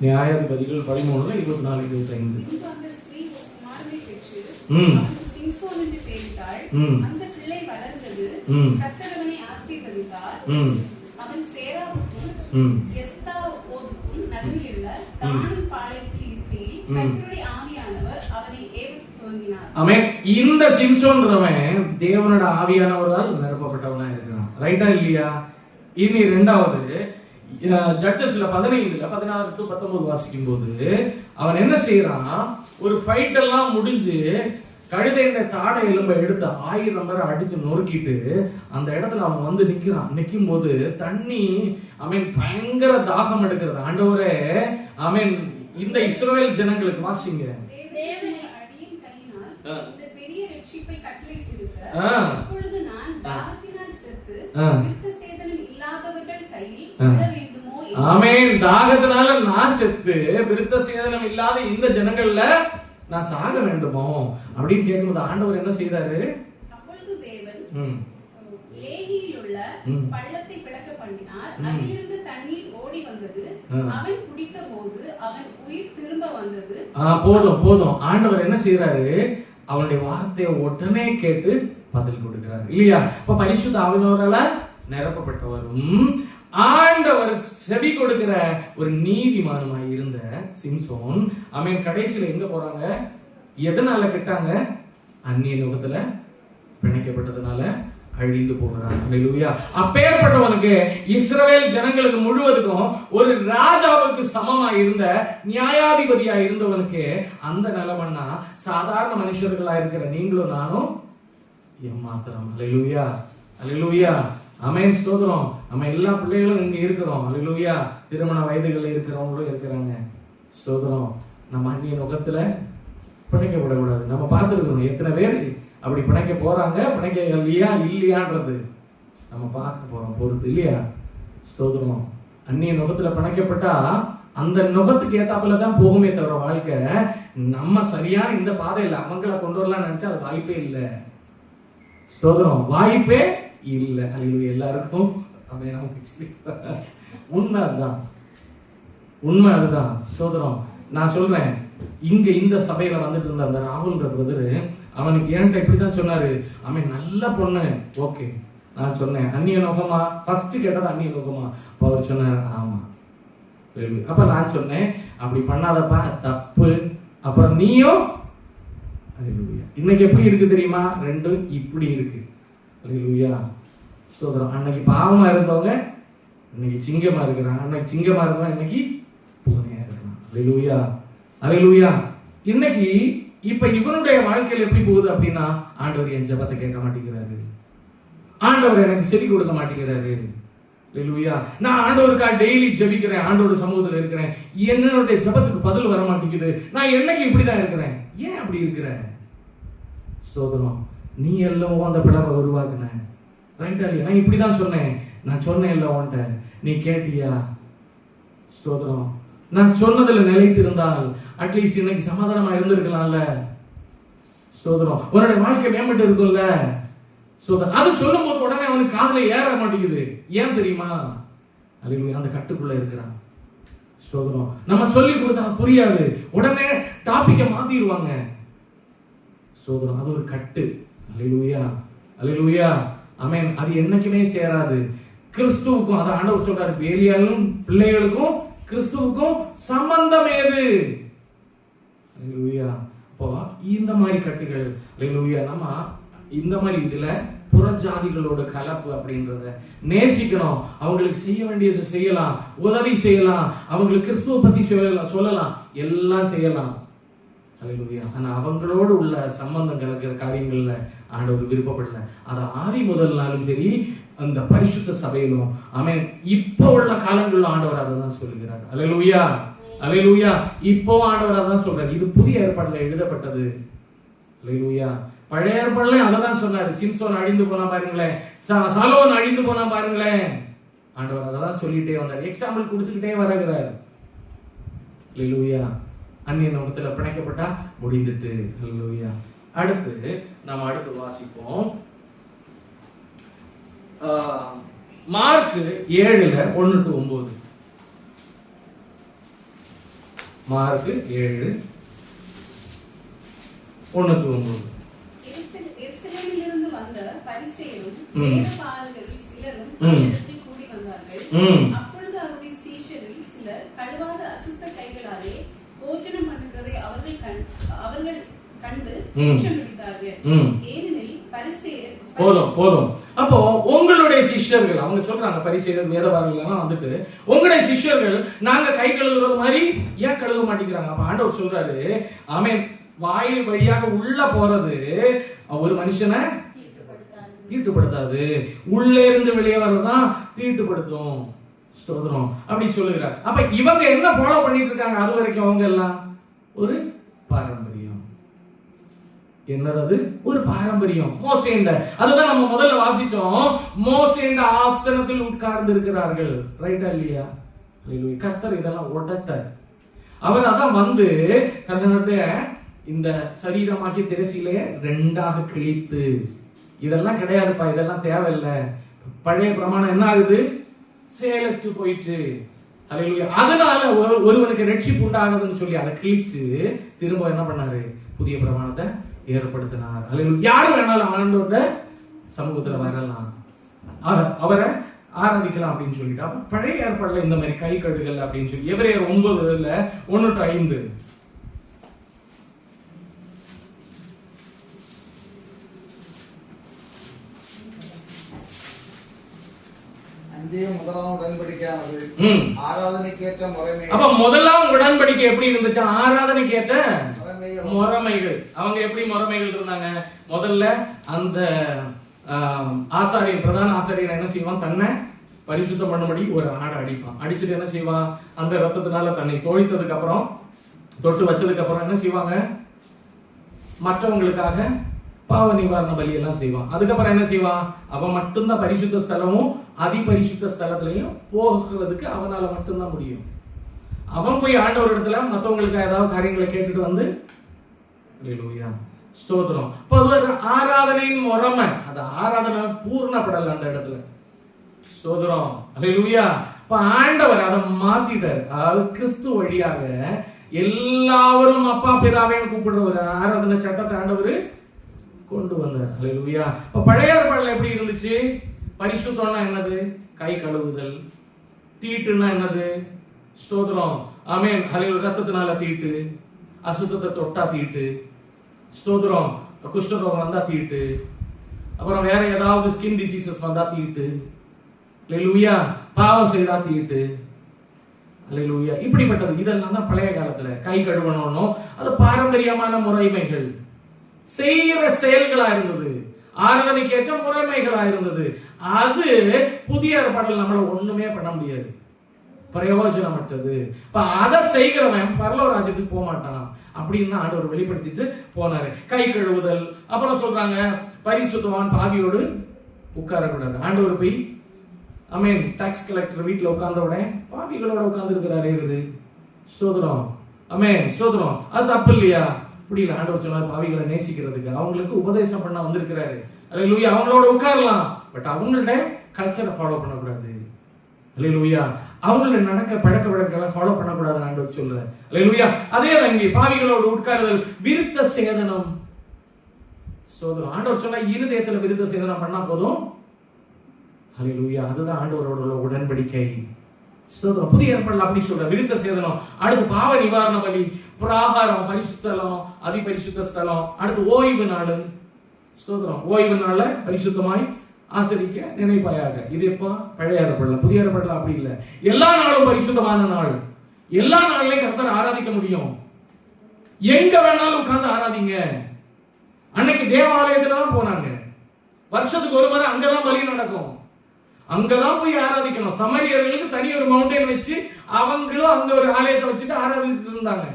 நியாயாதிபதிகள் 13:24-25. அந்த ஸ்திரீ மார்பை பெற்று சிம்சோன் என்று பெயரிட்டாள். அந்த பிள்ளை வளர்ந்தது. கர்த்தர் அவனை ஆசீர்வதித்தார். அவன் சேராவுக்கும் எஸ்தாவோதுக்கும் நடுவிலுள்ள தானின் பாளையத்தில் இருக்கையில் கர்த்தருடைய ஆவியானவர் அவனை ஏவத் துவங்கினார். ஆமென். இந்த சிம்சோன்றவன் தேவனோட ஆவியானவரால் நிரப்பப்பட்டவனா இருக்கிறான். ரைட்டா இல்லையா? இனி 2வது, ஜட்ஜஸ்ல 15 16 to 19 வாசிக்கும் போது அவன் என்ன செய்யறான், ஒரு ஃபைட் எல்லாம் முடிஞ்சு கழுதையோட தாடை எலும்ப எடுத்து 1000 பேரை அடிச்சு நொறுக்கிட்டு அந்த இடத்துல அவன் வந்து நிக்கிறான். நிக்கும் போது தண்ணி பயங்கர தாகம் எடுக்கிறது. ஆண்டவரே இந்த இஸ்ரவேல் ஜனங்களுக்கு வாசிங்க, தேவனை அடியின் கையினால் இந்த பெரிய ரட்சிப்பை கட்டளையிட்டிருக்க, அப்பொழுது நான் தாகத்தினால் செத்து விருத்த சேதனம் இல்லாதவர்கள் கையில் விழ வேண்டுமோ? ஆமென். தாகத்தினால நான் செத்து விருத்த சேதனம் இல்லாத இந்த ஜனங்கள்ல நான் சாக வேண்டுமோ அப்படின்னு கேட்கும்போது ஆண்டவர் என்ன செய்தாரு? அப்பொழுது தேவன் லேகியில் உள்ள பள்ளத்தை பிளக்க பண்ணினார். அதிலிருந்து தண்ணீர் ஓடி வந்தது. அவன் குடித்த போது அவன் உயிர் திரும்ப வந்தது. போதும். ஆண்டவர் என்ன செய்யறாரு? அவனுடைய வார்த்தையை உடனே கேட்டு பதில் கொடுக்கிறார் இல்லையா? இப்ப பரிசுத்த ஆவியானவரால நிரப்பப்பட்டவரும் ஆண்டவர் செவி கொடுக்கிற ஒரு நீதிமானுமாய் இருந்த சிம்சோன் கடைசியில எங்க போறாங்க? எதனால கெட்டாங்க? அந்நிய நோகத்துல பிணைக்கப்பட்டதுனால அழிந்து போகிறான். அல்லேலூயா. அப்பேற்பட்டவனுக்கு இஸ்ரவேல் ஜனங்களுக்கு முழுவதுக்கும் ஒரு ராஜாவுக்கு சமமா இருந்த நியாயாதிபதியா இருந்தவனுக்கு அந்த நிலைமைன்னா சாதாரண மனுஷர்களா இருக்கிற நீங்களும் நானும் ஏமாத்திரம். அல்லேலூயா, அல்லேலூயா, ஆமென், ஸ்தோத்திரம். நம்ம எல்லா பிள்ளைகளும் இங்க இருக்கிறோம். அல்லேலூயா. திருமண வயதுகளில் இருக்கிறவங்களும் இருக்கிறாங்க. ஸ்தோத்திரம். நம்ம அந்நிய நோக்கத்துல பிணைக்கப்படக்கூடாது. நம்ம பார்த்துருக்கோம் எத்தனை பேர் அப்படி பிணைக்க போறாங்க, பிணைக்க இல்லையான்றது நம்ம பார்க்க போறோம் பொறுத்து இல்லையா? ஸ்தோத்திரம். அந்நிய நுகத்துல பிணைக்கப்பட்டா அந்த நுகத்துக்கு ஏத்தாப்புல தான் போகுமே தவிர வாழ்க்கை நம்ம சரியான இந்த பாதையில் அவங்களை கொண்டு வரலாம் நினைச்சா அது வாய்ப்பே இல்லை. ஸ்தோத்திரம், வாய்ப்பே இல்லை. அல்லேலூயா. எல்லாருக்கும் உண்மை அதுதான், உண்மை அதுதான். ஸ்தோத்திரம். நான் சொல்றேன், இங்க இந்த சபையில வந்துட்டு இருந்த அந்த ராகுல்ன்ற பிரதரு அவனுக்கு ஏன்ட்ட இப்படிதான் சொன்னாரு, அவன் நல்ல பொண்ணு. ஓகே, நான் சொன்னேன் அந்நிய நோகமா, ஃபர்ஸ்ட் கேட்டது அந்நிய நோகமா. அப்ப அவர் சொன்னார் ஆமா. அப்ப நான் சொன்னேன் அப்படி பண்ணாதப்பா, தப்பு. அப்புறம் நீயும் இன்னைக்கு எப்படி இருக்கு தெரியுமா? ரெண்டும் இப்படி இருக்கு. அல்லேலூயா, ஸ்தோத்திரம். அன்னைக்கு பாவமா இருந்தவங்க இன்னைக்கு சிங்கமா இருக்கிறாங்க, அன்னைக்கு சிங்கமா இருந்தவங்க இன்னைக்கு பூனையா இருக்கிறாங்க. அல்லேலூயா, அல்லேலூயா. இன்னைக்கு இப்ப இவனுடைய வாழ்க்கையில் எப்படி போகுது அப்படின்னா, ஆண்டவர் என் ஜெபத்தை கேட்க மாட்டேங்கிறாரு, ஆண்டவர் எனக்கு செவி கொடுக்க மாட்டேங்கிறாரு. அல்லேலூயா. நான் ஆண்டவருக்கா டெய்லி ஜெபிக்கிறேன், ஆண்டவருடைய சமூகத்தில் இருக்கிறேன், என்னுடைய ஜெபத்துக்கு பதில் வர மாட்டேங்குது. நான் என்னைக்கு இப்படிதான் இருக்கிறேன், ஏன் அப்படி இருக்கிற? ஸ்தோத்திரம். நீ எல்லாம் அந்த பிளவை உருவாக்குன, ரைட்டா இல்லையா? நான் இப்படிதான் சொன்னேன், நான் சொன்னேன் இல்ல உன்ட்ட, நீ கேட்டியா? ஸ்தோத்திரம். நான் சொன்னதுல நிலைத்திருந்தால் அட்லீஸ்ட் இன்னைக்கு சமாதானமா இருந்திருக்கலாம்ல. ஸ்தோத்திரம். உன்னுடைய வாழ்க்கை மேம்பட்டு இருக்கும்ல. ஸ்தோத்திரம். அது சொல்லும் போது உடனே அவனுக்கு காதுல ஏற மாட்டேங்குது. ஏன் தெரியுமா? அல்லேலூயா, அந்த கட்டுக்குள்ள இருக்கிறான். ஸ்தோத்திரம். நம்ம சொல்லி கொடுத்தா புரியாது, உடனே டாபிக்கை மாத்திடுவாங்க. ஸ்தோத்திரம். அது ஒரு கட்டு. அல்லேலூயா, அல்லேலூயா, ஆமென். அது என்னைக்குமே சேராது. கிறிஸ்துவுக்கும் அத ஆண்டவர் சொல்றாரு, பேலியாலும் பிள்ளைகளுக்கும் கிறிஸ்துவுக்கும் சம்பந்தம் ஏது? அல்லேலூயா. அப்போ இந்த மாதிரி கட்டுகள், அல்லேலூயா, நம்ம இந்த மாதிரி இதுல புறஜாதிகளோட கலப்பு அப்படின்றத நேசிக்கணும். அவங்களுக்கு செய்ய வேண்டியது செய்யலாம், உதவி செய்யலாம், அவங்களுக்கு கிறிஸ்துவ பத்தி சொல்லலாம், எல்லாம் செய்யலாம். அல்லேலூயா. ஆனா அவங்களோடு உள்ள சம்பந்தம் கலக்கிற காரியங்கள்ல ஆண்டவர் விருப்பப்படல. அது ஆதி முதல் நாளும் சரி, அந்த பரிசுத்த சபையிலும் ஆமென், இப்போ உள்ள காலங்களில் ஆண்டவர் அதை தான் சொல்லுகிறார். அல்லேலூயா, அல்லேலூயா. இப்போ ஆண்டவர் அதை தான் சொல்றாரு. இது புதிய ஏற்பாடுல எழுதப்பட்டது. அல்லேலூயா. பழைய ஏற்பாடுல அதை தான் சொன்னாரு. சிம்சோன் அழிந்து போனா பாருங்களேன், சாலோன் அழிந்து போனா பாருங்களேன், ஆண்டவர் அதை தான் சொல்லிட்டே வந்தார், எக்ஸாம்பிள் கொடுத்துக்கிட்டே வருகிறார். அல்லேலூயா. அந்நிய நோக்கத்துல பிணைக்கப்பட்டா முடிந்துட்டு. அல்லேலூயா. அடுத்து நாம் அடுத்து வாசிப்போம். மார்க் 7:1-9. மார்க் 7:1-9. எருசலேமிலிருந்து வந்த பரிசேயரும் வேதபாரகரில் சிலரும் அவரிடத்தில் கூடி வந்தார்கள். அப்பொழுது அவருடைய சீஷரில் சிலர் கழுவாத அசுத்த கைகளாலே போஜனம் பண்ணுகிறதை அவர்கள் கண்டு குற்றம் பிடித்தார்கள். ஏனெனில் பரிசேயர் போதும். அப்போ உங்களுடைய உங்களுடைய சிஷ்யர்கள், அவங்க சொல்றாங்க பரிசேயர் வேதபாரர்கள் எல்லாம் வந்துட்டு, உங்களுடைய சிஷ்யர்கள் நாங்க கை கழுவுறது மாதிரி ஏன் கழுவ மாட்டேங்கிறாங்க? அப்ப ஆண்டவர் சொல்றாரு, ஆமென், வாயில் வழியாக உள்ள போறது ஒரு மனுஷனை தீட்டுப்படுத்தாது, உள்ளே இருந்து வெளியே வர்றதுதான் தீட்டுப்படுத்தும். ஸ்தோத்திரம். அப்படி சொல்லுகிறார். அப்ப இவங்க என்ன ஃபாலோ பண்ணிட்டு இருக்காங்க? அது வரைக்கும் அவங்க எல்லாம் ஒரு பாரம்பரியம். என்னது? ஒரு பாரம்பரியம். மோசேண்ட, அதுதான் நம்ம முதல்ல வாசிச்சோம். மோசேண்ட ஆசனத்தில் உட்கார்ந்து இருக்கிறார்கள். ரைட்டா இல்லையா? கர்த்தர் இதெல்லாம் உடைத்தார். அவர் அதான் வந்து தன்னுடைய இந்த சரீரமாகிய திரசிலே ரெண்டாக கிழித்து, இதெல்லாம் கிடையாதுப்பா, இதெல்லாம் தேவையில்லை, பழைய பிரமாணம் என்ன ஆகுது? செயலற்று போயிட்டு. அல்லேலூயா. அதனால ஒருவனுக்கு ரட்சிப்பு உண்டாகுதுன்னு சொல்லி அதை கிழிச்சு திரும்ப என்ன பண்ணாரு? புதிய பிரமாணத்தை ஏற்படுத்தினார். அல்லேலூயா. யாரு வேணாலும் ஆண்டவரோட சமூகத்துல வரலாம், அவரை ஆராதிக்கலாம் அப்படின்னு சொல்லிட்டு. பழைய ஏற்பாடுல இந்த மாதிரி கை கழுகல் அப்படின்னு சொல்லி எபிரேயர் 9:1-5 முதலாம் உடன்படிக்கையானது ஆராதனைக்கேற்ற முறைமை. அப்ப முதலாம் உடன்படிக்கை எப்படி இருந்துச்சு? ஆராதனைக்கேற்ற முறைமைகள். அவங்க எப்படி முறைமைகள் இருந்தாங்க? முதல்ல அந்த ஆசாரியன், பிரதான ஆசாரியன் என்ன செய்வான்? தன்னை பரிசுத்தம் பண்ணும்படி ஒரு ஆடை அடிப்பான். அடிச்சுட்டு என்ன செய்வான்? அந்த ரத்தத்தினால தன்னை தோழித்ததுக்கு அப்புறம், தொட்டு வச்சதுக்கு அப்புறம் என்ன செய்வாங்க? மற்றவங்களுக்காக பாவ நிவாரண பலி எல்லாம் செய்வான். அதுக்கப்புறம் என்ன செய்வான்? அவன் மட்டும்தான் பரிசுத்த ஸ்தலமும் அதிபரிசுத்த ஸ்தலத்திலையும் போகிறதுக்கு அவனால மட்டும்தான் முடியும். அவன் போய் ஆண்டவர் இடத்துல மற்றவங்களுக்கு ஏதாவது காரியங்களை கேட்டுட்டு வந்து, அல்லேலூயா, ஸ்தோத்திரம். ஆராதனையின் முறைமை, அது ஆராதனை பூர்ணப்படல அந்த இடத்துல. ஸ்தோத்திரம். அல்லேலூயா. இப்ப ஆண்டவர் அதை மாத்திட்டாரு. அதாவது கிறிஸ்து வழியாக எல்லாரும் அப்பா பிதாவேன்னு கூப்பிடுற ஒரு ஆராதனை சட்டத்தை ஆண்டவர் கொண்டு வந்தார். அல்லேலூயா. இப்ப பழைய ஏற்பாடுல எப்படி இருந்துச்சு? பரிசுத்தம்னா என்னது? கை கழுவுதல். தீட்டுன்னா என்னது? ஸ்தோத்திரம். ஆமென். அல்லேலூயா. ரத்தத்தினால தீட்டு, அசுத்தத்தை தொட்டா தீட்டு, ஸ்தோத்திரம். குஷ்டரோகம் வந்தா தீட்டு, அப்புறம் வேற ஏதாவது ஸ்கின் டிசீசஸ் வந்தா தீட்டு, அல்லேலூயா. பாவம் செய்தா தீட்டு, அல்லேலூயா. இப்படிப்பட்டது இதெல்லாம் தான் பழைய காலத்துல கை கழுவணும். அது பாரம்பரியமான முறைமைகள், செய்கிற செயல்களா இருந்தது, ஆராதனைக்கு ஏற்ற முறைமைகளா இருந்தது. அது புதிய ஏற்பாடுல நம்மள ஒண்ணுமே பண்ண முடியாது, பிரயோஜனமற்றது. இப்ப அதை செய்கிறவன் பரலோக ராஜ்யத்துக்கு போக மாட்டான் அப்படின்னு ஆண்டவர் வெளிப்படுத்திட்டு போனாரு. கை கழுவுதல். அப்புறம் சொல்றாங்க பரிசுத்தவான் பாவியோடு உட்காரக்கூடாது. ஆண்டவர் போய் ஆமென் டாக்ஸ் கலெக்டர் வீட்டுல உட்கார்ந்த உடனே பாவிகளோட உட்கார்ந்து இருக்கிறாரு இவரு. ஸ்தோத்திரம். ஆமென். ஸ்தோத்திரம். அது தப்பு இல்லையா? புரியல. ஆண்டவர் சொன்னார் பாவிகளை நேசிக்கிறதுக்கு, அவங்களுக்கு உபதேசம் பண்ண வந்திருக்கிறாரு. அல்லேலூயா. அவங்களோட உட்காரலாம், பட் அவங்களோட கல்ச்சரை ஃபாலோ பண்ணக்கூடாது. அல்லேலூயா. அவங்களோட நடக்க பழக்க வழக்கங்களை ஃபாலோ பண்ணக்கூடாது ஆண்டவர் சொல்றாரு. அல்லேலூயா. அதே இங்கே பாவிகளோடு உட்காருதல் விருத்த சேதனம். சோதரம். ஆண்டவர் சொன்னா இருதயத்துல விருத்த சேதனம் பண்ணா போதும். அல்லேலூயா. அதுதான் ஆண்டவரோட உடன்படிக்கை. ஸ்தோத்திரம். புதிய ஏற்பாடுல அப்படி சொல்ற விருத்த சேதனம். அடுத்து பாவ நிவாரண பலி, பிராகாரம், பரிசுத்தலம், அதிபரிசுத்த ஸ்தலம். அடுத்து ஓய்வு நாள். ஸ்தோத்திரம். ஓய்வு நாள்ல பரிசுத்தமாய் ஆசரிக்க நினைப்பாயாக. இது எப்ப? பழைய ஏற்பாடுல. புதிய ஏற்பாடுல அப்படி இல்லை. எல்லா நாளும் பரிசுத்தமான நாள். எல்லா நாள்லயும் கர்த்தர் ஆராதிக்க முடியும். எங்க வேணாலும் உட்கார்ந்து ஆராதிங்க. அன்னைக்கு தேவாலயத்துல தான் போனாங்க. வருஷத்துக்கு ஒரு முறை அங்கதான் பலி நடக்கும். அங்கதான் போய் ஆராதிக்கணும். சமரியர்களுக்கு தனி ஒரு மவுண்டன் வச்சு அவங்களும் அங்க ஒரு ஆலயத்தை வச்சுட்டு ஆராதிச்சுட்டு இருந்தாங்க.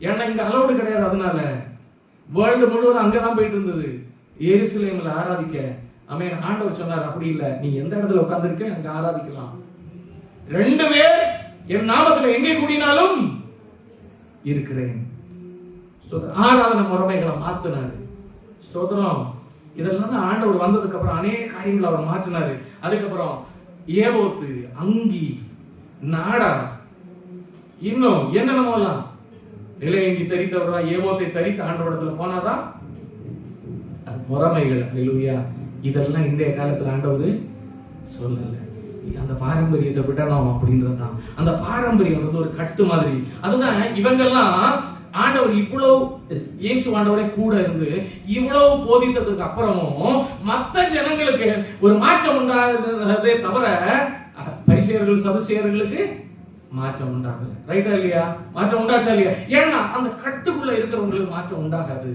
ஏன்னா இங்க அலௌடு கிடையாது. அதனால வேர்ல்டு முழுவதும் அங்கதான் போயிட்டு இருந்தது, எருசலேம்ல ஆராதிக்க. ஆமென். ஆண்டவர் சொன்னார் அப்படி இல்ல, நீ எந்த இடத்துல உட்கார்ந்து இருக்க அங்க ஆராதிக்கலாம். 2 பேர் என் நாமத்துல எங்கே கூடினாலும் இருக்கிறேன். ஆராதனை முறைமைகளை மாத்தினாரு. ஸ்தோத்திரம். இதெல்லாம் தான் ஆண்டவர் வந்ததுக்கு அப்புறம் அநேக காரியங்களை அவர் மாற்றினாரு. அதுக்கப்புறம் ஏபோத்து, அங்கி, நாடா, இன்னும் என்னென்னமோ எல்லாம் நிலையங்கி தரித்தவர்களா ஏபோத்தை தரித்து ஆண்டவரிடத்துல போனாதான் முறைமைகள். அல்லேலூயா. இதெல்லாம் இன்றைய காலத்துல ஆண்டவர் சொல்லல. அந்த பாரம்பரியத்தை விடணும் அப்படின்றதுதான். அந்த பாரம்பரியம் ஒரு கட்டு மாதிரி. அதுதான் இவங்கெல்லாம் ஆண்டவர் இவ்வளவு இயேசு ஆண்டவரே கூட இருந்து இவ்வளவு போதித்ததுக்கு அப்புறமும் மத்த ஜனங்களுக்கு ஒரு மாற்றம் உண்டாகிறதே தவிர பரிசேயர்கள் சதுசேயர்களுக்கு மாற்றம் உண்டாகல. ரைட்டா இல்லையா? மாற்றம் உண்டாச்சா இல்லையா? ஏன்னா அந்த கட்டுக்குள்ள இருக்கிறவங்களுக்கு மாற்றம் உண்டாகாது.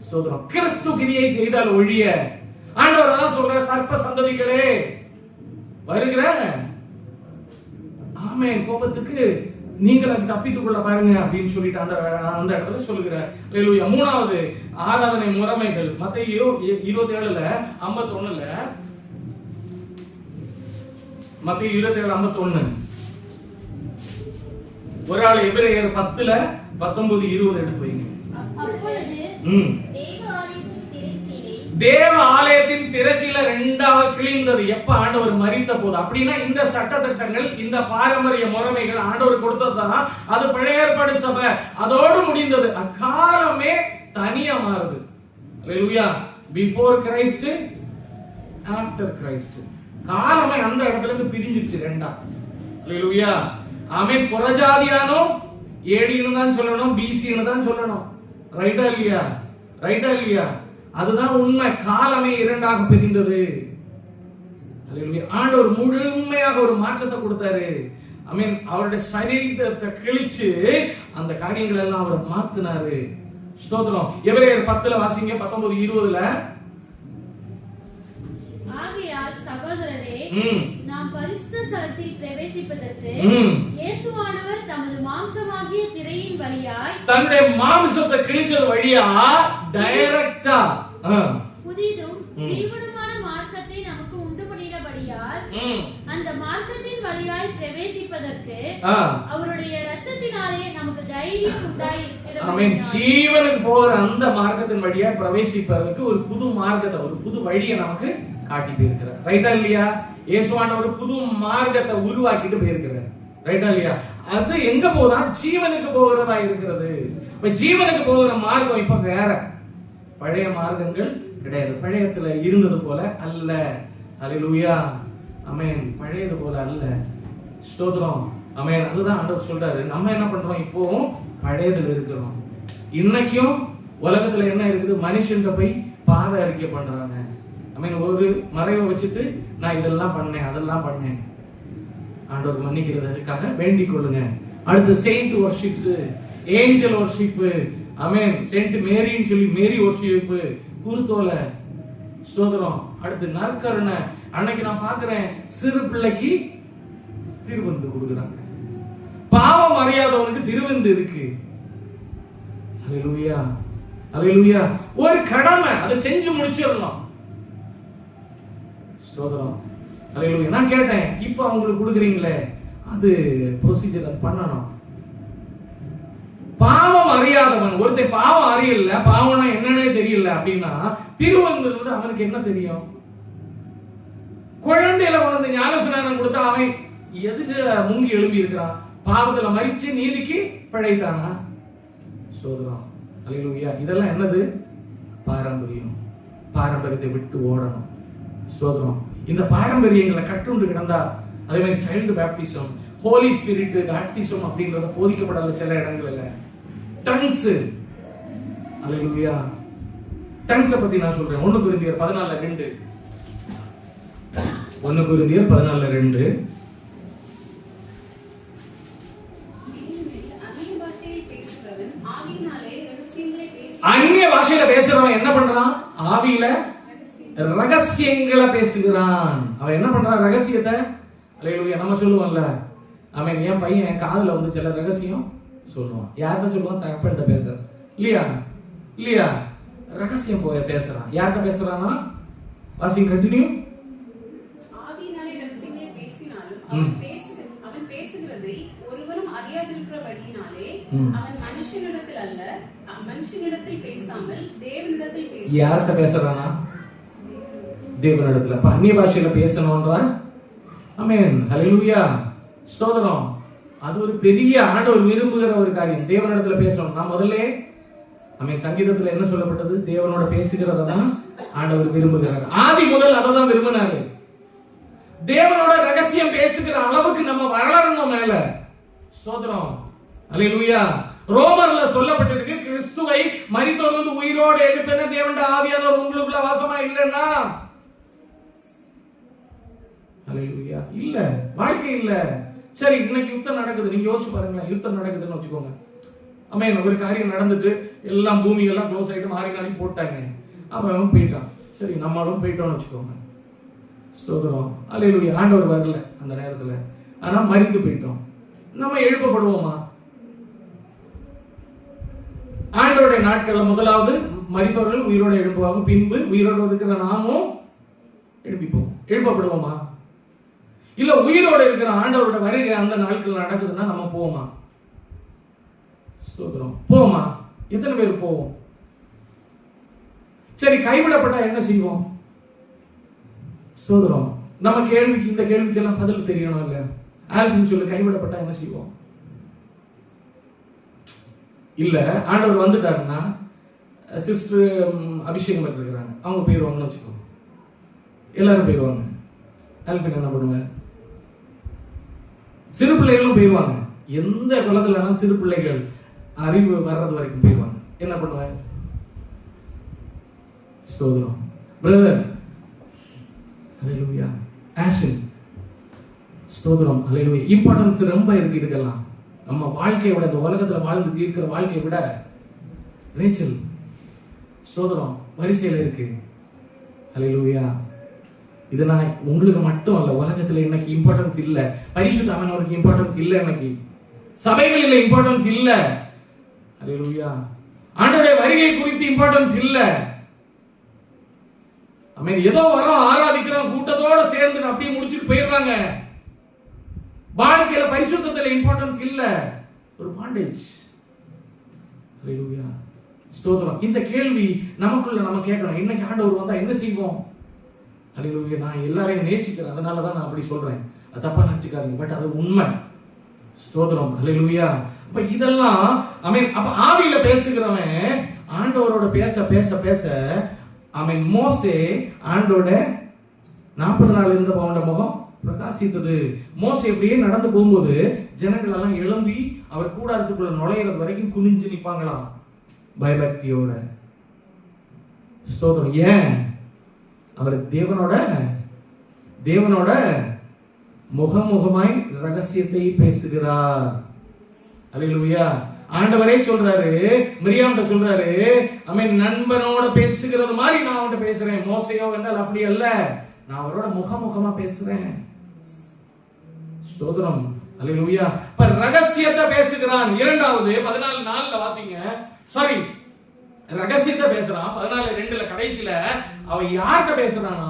ஸ்தோத்திரம். கிறிஸ்து கிரியை செய்தால் ஒழிய ஆண்டவர் தான் சொல்ற, சர்ப்ப சந்ததிகளே வருகிற ஆமென் கோபத்துக்கு நீங்கள் அதை தப்பித்துக் கொள்ள பாருங்க அப்படின்னு சொல்லிட்டு அந்த இடத்துல சொல்லுகிறார். அல்லேலூயா. மூணாவது ஆராதனை முறைமைகள் மத்தேயு 27:51 மத்தேயு 27:51 ஒரு ஆள் எபிரேயர் 10:19-20 எடுத்து வைங்க. தேவ ஆலயத்தின் திரைச்சீலை ரெண்டாக கிழிந்தது எப்ப? ஆண்டவர் மரித்த போது. அப்படின்னா இந்த சட்டத்திட்டங்கள், இந்த பாரம்பரிய முறைமைகள் ஆண்டவர் கொடுத்ததுதான். அது பழைய ஏற்பாடு சபை, அதோடு முடிந்தது. அக்காலமே தனியா மாறுது. அல்லேலூயா. Before Christ, after Christ. காலமே அந்த இடத்துல இருந்து பிரிஞ்சிருச்சு ரெண்டா. அல்லேலூயா. ஆமென். புறஜாதியானோ ஏடின்னு தான் சொல்லணும், பிசின்னு தான் சொல்லணும். ரைட்டா இல்லையா? ரைட்டா இல்லையா? அதுதான் உண்மை. காலமே இரண்டாக பிரிந்தது. அல்லேலூயா. ஆண்டவர் முழுமையாக ஒரு மாற்றத்தை கொடுத்தாரு. ஐ மீன் அவருடைய சரீரத்தை கிழிச்சு அந்த காரியங்கள் எல்லாம் அவர் மாத்தினாரு. ஸ்தோத்திரம். எபிரேயர் 10 வாசிங்க 19-20. ஆகையால் சகோதரரே, நாம் பரிசுத்த ஸ்தலத்தில் பிரவேசிப்பதற்கு இயேசுவானவர் தமது மாம்சமாகிய திரையின் வழியாய், தன்னுடைய மாம்சத்தை கிழிச்சது வழியா டைரக்டா புதிதும் ஜீவனுமான மார்க்கத்தை நமக்கு உண்டு பண்ணினபடியால் அந்த மார்க்கத்தின் வழியாய் பிரவேசிப்பதற்கு அவருடைய இரத்தத்தினாலே நமக்கு தைரியம் உண்டாயிருக்கிறது. ஆமென். ஜீவனுக்கு போற அந்த மார்க்கத்தின் வழியா பிரவேசிப்பதற்கு ஒரு புது மார்க்கத்தை, ஒரு புது வழியை நமக்கு காட்டி போயிருக்கிறார். ரைட்டா இல்லையா? இயேசுவான ஒரு புது மார்க்கத்தை உருவாக்கிட்டு போயிருக்கிறார். ரைட்டா இல்லையா? அது எங்க போதா? ஜீவனுக்கு போகிறதா இருக்கிறது. இப்ப ஜீவனுக்கு போகிற மார்க்கம் இப்ப வேற. பழைய மார்க்கங்கள் கிடையாது. பழையத்துல இருந்தது போல அல்ல. அல்லேலூயா. ஆமென். பழையது போல அல்ல. ஸ்தோத்திரம். ஆமென். அதுதான் ஆண்டவர் சொல்றாரு. நம்ம என்ன பண்றோம்? இப்போ பழையதுல இருக்கிறோம். இன்னைக்கும் உலகத்துல என்ன இருக்குது? மனுஷன் போய் பாத அறிக்கை பண்றாங்க. ஒரு மறைவை வச்சுட்டு நான் இதெல்லாம் பண்ணேன், அதெல்லாம் பண்ணேன். ஆண்டவர் மன்னிக்கிறதுக்காக வேண்டிக் கொள்ளுங்க. அடுத்து செயின்ட் வர்ஷிப்ஸ், ஏஞ்சல் வர்ஷிப், ஆமென். செயின்ட் மேரின்னு சொல்லி மேரி வர்ஷிப், குருத்தோலை. ஸ்தோத்திரம். அடுத்து நற்கருணை. அன்னைக்கு நான் பாக்குறேன் சிறு பிள்ளைக்கு திருவிருந்து கொடுக்குறாங்க. பாவம் அறியாதவனுக்கு திருவிருந்து இருக்கு. அல்லேலூயா. அல்லேலூயா. ஒரு கடமை, அதை செஞ்சு முடிச்சிடலாம். ஸ்தோத்திரம். அல்லேலூயா. நான் கேட்டேன், இப்ப அவங்களுக்கு கொடுக்குறீங்களே, அது ப்ரொசீஜர் பண்ணணும். பாவம் அறியாதவன், ஒருத்தர் பாவம் அறியல, பாவம்னா என்னன்னே தெரியல அப்படின்னா திருவள்ளுவர் அவனுக்கு என்ன தெரியும்? குழந்தையில வளர்ந்து ஞானஸ்நானம் கொடுத்தா அவன் எதுக்கு முங்கி எழுப்பி இருக்கிறான்? பாவத்துல மரிச்சு நீதிக்கு பிழைத்தானா? ஸ்தோத்திரம். அல்லேலூயா. இதெல்லாம் என்னது? பாரம்பரியம். பாரம்பரியத்தை விட்டு ஓடணும். ஸ்தோத்திரம். இந்த பாரம்பரியங்களை கட்டுண்டு கிடந்தா, அதே மாதிரி child baptism, holy spirit baptism அப்படிங்கறத போதிக்கப்படல சில இடங்கள்ல. டங்ஸ். அல்லேலூயா. டங்ஸ் பத்தி நான் சொல்றேன். 1 கொரிந்தியர் 14:2. 1 கொரிந்தியர் 14:2. அந்நிய பாஷையில பேசுறவன் என்ன பண்றான்? ஆவியில ரகசியங்களை பேசுகிறான். அவன் என்ன பண்றான்? ரகசியத்தை. அல்லேலூயா. நம்ம சொல்லுவோம்ல, அவன் என் பையன் என் காதுல வந்து சில ரகசியம் சொல்லுவான். யார்கிட்ட சொல்லுவான்? தகப்பன்கிட்ட பேச இல்லையா? இல்லையா? ரகசியம் போய் பேசுறான். யார்கிட்ட பேசுறானா? Washing continue. ஆவியினாலே ரகசியங்களை பேசினாலும் அவன் பேசுகிறதை ஒருவரும் அறியாதிருக்கிறபடியினாலே அவன் மனுஷனிடத்தில் அல்ல, மனுஷனிடத்தில் பேசாமல் தேவனிடத்தில் பேசுகிறான். யார்கிட்ட பேசுறானா? தேவனிடத்துல. அந்நிய பாஷையில பேசணும்ன்றா. ஆமென். ஹல்லேலூயா. ஸ்தோத்திரம். அது ஒரு பெரிய ஆண்டவர் விரும்புகிற ஒரு காரியம். தேவனிடத்துல பேசணும். நான் முதல்ல ஆமென் சங்கீதத்துல என்ன சொல்லப்பட்டது? தேவனோட பேசுகிறத தான் ஆண்டவர் விரும்புகிறார். ஆதி முதல் அதை தான் விரும்பினாரு. தேவனோட ரகசியம் பேசுகிற அளவுக்கு நம்ம வளரணும் மேல. ஸ்தோத்திரம். அல்லேலூயா. ரோமர்ல சொல்லப்பட்டிருக்கு, கிறிஸ்துவை மரித்தோரிலிருந்து உயிரோடு எழுப்பின தேவனுடைய ஆவியானவர் உங்களுக்குள்ள வாசமா இல்லைன்னா அல்லேலூயா இல்ல, வாழ்க்கை இல்ல. சரி, இன்னைக்கு யுத்தம் நடக்குது, நீங்க யோசிச்சு பாருங்களேன். யுத்தம் நடக்குதுன்னு வச்சுக்கோங்க. ஆமென். ஒரு காரியம் நடந்துட்டு எல்லாம் பூமி எல்லாம் க்ளோஸ் ஆயிட்டு மாறி போட்டாங்க. அவன் போயிட்டான். சரி, நம்மளும் போயிட்டோம்னு வச்சுக்கோங்க. ஸ்தோத்திரம். அல்லேலூயா. ஆண்டவர் வரல அந்த நேரத்துல, ஆனா மரித்து போயிட்டோம். நம்ம எழுப்பப்படுவோமா? ஆண்டவருடைய நாட்கள்ல முதலாவது மரித்தவர்கள் உயிரோடு எழுப்புவாங்க, பின்பு உயிரோடு இருக்கிற நாமும் எழுப்பப்படுவோமா? இல்ல உயிரோடு இருக்கிற ஆண்டவரோட வருகை அந்த நாட்கள் நடக்குதுன்னா நம்ம போவோமா? ஸ்தோத்திரம். போவோமா? எத்தனை பேர் போவோம்? சரி, கைவிடப்பட்டா என்ன செய்வோம்? ஸ்தோத்திரம். நம்ம கேள்விக்கு, இந்த கேள்விக்கு எல்லாம் பதில் தெரியணும் இல்ல? ஆல்பின் சொல்லு, கைவிடப்பட்டா என்ன செய்வோம்? இல்ல ஆண்டவர் வந்துட்டாருன்னா சிஸ்டர் அபிஷேகம் பெற்றிருக்கிறாங்க, அவங்க போயிடுவாங்கன்னு வச்சுக்கோ, எல்லாரும் போயிடுவாங்க. ஆல்பின் என்ன பண்ணுவாங்க? சிறு பிள்ளைகளும் போயிடுவாங்க. எந்த குலத்துல சிறு பிள்ளைகள் அறிவு வர்றது வரைக்கும் போயிடுவாங்க. என்ன பண்ணுவாங்க? ஸ்தோத்திரம். பிரதர் அல்லேலூயா. ஆஷன் ஸ்தோத்திரம். அல்லேலூயா. இம்பார்ட்டன்ஸ் ரொம்ப இருக்கு இதுக்கெல்லாம். நம்ம வாழ்க்கையை விட, இந்த உலகத்துல வாழ்ந்து தீர்க்கிற வாழ்க்கையை விட ரேச்சல் ஸ்தோத்திரம் வரிசையில இருக்கு. அல்லேலூயா. இது நான் உங்களுக்கு மட்டும் அல்ல, உலகத்துல இன்னைக்கு இம்பார்ட்டன்ஸ் இல்ல. பரிசுத்த ஆவியானவருக்கு இம்பார்ட்டன்ஸ் இல்ல, இன்னைக்கு சபைகளில் இம்பார்ட்டன்ஸ் இல்ல. அல்லேலூயா. ஆண்டவருடைய வருகை குறித்து இம்பார்ட்டன்ஸ் இல்ல. ஆமென். ஏதோ வரோம், ஆராதிக்கிறோம், கூட்டத்தோட சேர்ந்து அப்படியே முடிச்சுட்டு போயிடுறாங்க. வாழ்க்கையில பரிசுத்தத்துல இம்பார்ட்டன்ஸ் இல்ல, ஒரு பாண்டேஜ். அல்லேலூயா. ஸ்தோத்திரம். இந்த கேள்வி நமக்குள்ள நம்ம கேட்கணும். இன்னைக்கு ஆண்டவர் வந்தா என்ன செய்வோம்? அல்லேலூயா. நான் எல்லாரையும் நேசிக்கிறேன், அதனால தான் நான் அப்படி சொல்றேன், அது தப்பா நினைச்சுக்காதீங்க, பட் அது உண்மை. ஸ்தோத்திரம். அல்லேலூயா. அப்ப இதெல்லாம் ஆமென். அப்ப ஆவியில பேசுகிறவன் ஆண்டவரோட பேச பேச பேச ஆமென். மோசே ஆண்டோட 40 நாள் இருந்த அவனோட முகம் பிரகாசித்தது. மோசே இப்படியே நடந்து போகும்போது ஜனங்கள் எல்லாம் எழும்பி அவர் கூடாரத்துக்குள்ள நுழையிறது வரைக்கும் குனிஞ்சு நிப்பாங்களாம் பயபக்தியோட. ஸ்தோத்திரம். ஏன்? அவர் தேவனோட முகமுகமாய் ரகசியத்தை பேசுகிறார். அல்லேலூயா. ஆண்டவரே சொல்றாரு, மிரியாம்கிட்ட சொல்றாரு, ஆமென், நண்பனோட பேசுகிறது மாதிரி நான் அவன்கிட்ட பேசுறேன். மோசையோ என்றால் அப்படி அல்ல, நான் அவரோட முகமுகமா பேசுறேன். ஸ்தோத்திரம். அல்லேலூயா. இப்ப ரகசியத்தை பேசுகிறான். இரண்டாவது 14:4 வாசிங்க. சாரி, ரகசியத்தை பேசுறான். 14:2 கடைசியில அவன் யார்கிட்ட பேசுறானா?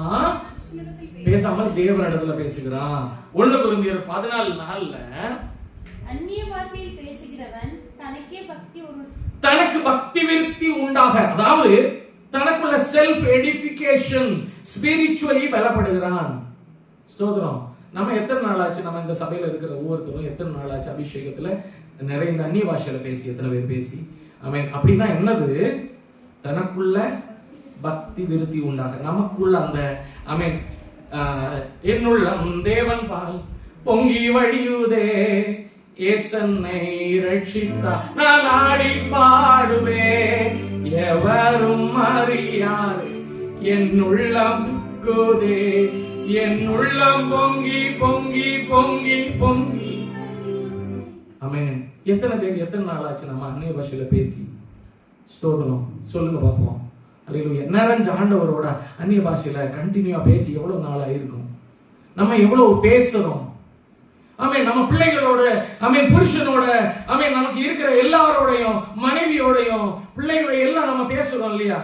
பேசாமல் தேவனிடத்துல பேசுகிறான். 1 கொரிந்தியர் 14:4 அந்நிய பாஷையில் பேசுகிறவன் தனக்கு பக்தி விருத்தி உண்டாக, அதாவது தனக்குள்ள செல்ஃப் எடிஃபிகேஷன், ஸ்பிரிச்சுவலி பலப்படுகிறான். ஸ்தோத்திரம். நம்ம எத்தனை நாள் ஆச்சு, நம்ம இந்த சபையில இருக்கிற ஒவ்வொருத்தரும் எத்தனை நாள் ஆச்சு அபிஷேகத்துல நிறைய இந்த அந்நிய பாஷையில பேசி, எத்தனை பேர் பேசி? ஆமென். அப்படின்னா என்னது? தனக்குள்ள பக்தி விருத்தி உண்டாக, நமக்குள்ள அந்த ஆமென், என்னுள்ள தேவன் பால் பொங்கி வழியுதே, ஏசன்னை ரட்சித்தா நான் ஆடி பாடுவேன், எவரும் அறியாரு என் உள்ளம் குதே, என் உள்ளம் பொங்கி பொங்கி பொங்கி பொங்கி. ஆமென். எத்தனை நாள் ஆச்சு நம்ம அந்நிய பாஷையில பேசி? ஸ்தோத்திரம். சொல்லுங்க பாப்போம். அல்லேலூயா. நிறைஞ்ச ஆண்டவரோட அந்நிய பாஷையில கண்டினியூவா பேசி எவ்வளவு நாளா இருக்கும்? நம்ம எவ்வளவு பேசுறோம்? ஆமென். நம்ம பிள்ளைகளோட, ஆமென், புருஷனோட, ஆமென், நமக்கு இருக்கிற எல்லாரோடையும், மனைவியோடையும், பிள்ளைகளோட எல்லாம் நம்ம பேசுறோம் இல்லையா?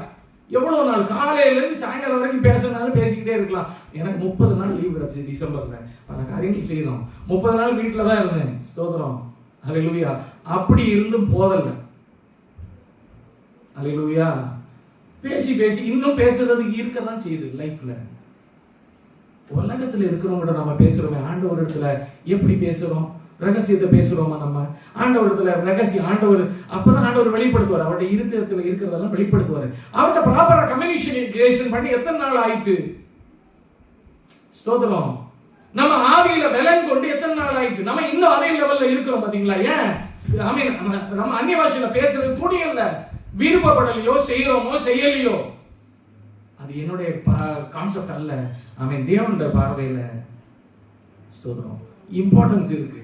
எவ்வளவு நாள்? காலையில இருந்து சாயங்காலம் வரைக்கும் பேசுறதுனால பேசிக்கிட்டே இருக்கலாம். எனக்கு 30 நாள் லீவ் கிடைச்சு டிசம்பர்ல. பல காரியங்கள் செய்தோம். 30 நாள் வீட்டுல தான் இருந்தேன். ஸ்தோத்திரம். அல்லேலூயா. அப்படி இருந்தும் போதல்ல. அல்லேலூயா. பேசி பேசி இன்னும் பேசுறது இருக்கதான் செய்யுது லைஃப்ல. உலகத்துல இருக்கிறவங்க நம்ம பேசுறோமே, ஆண்டவர் இடத்துல எப்படி பேசுறோம்? ரகசியத்தை பேசுறோமா நம்ம? ஆண்டவர் இடத்துல ரகசியம், ஆண்டவர் அப்பதான் ஆண்டவர் வெளிப்படுத்துவார். அவருடைய இருதயத்துல இருக்கிறதெல்லாம் வெளிப்படுத்துவார். அவர்கிட்ட ப்ராப்பரா கம்யூனிகேஷன் பண்ணி எத்தனை நாள் ஆயிட்டு? ஸ்தோத்திரம். நம்ம ஆவியில பலன் கொண்டு எத்தனை நாள் ஆயிடுச்சு? நம்ம இன்னும் அதே லெவல்ல இருக்கிறோம் பாத்தீங்களா? ஏன் நம்ம அந்நிய பாஷையில பேசுறது துணியல்ல, விருப்பப்படலையோ செய்யறோமோ செய்யலையோ அது என்னுடைய கான்செப்ட் அல்ல. தேவனுடைய பார்வையில ஸ்தோத்திரம் இம்பார்ட்டன்ஸ் இருக்கு.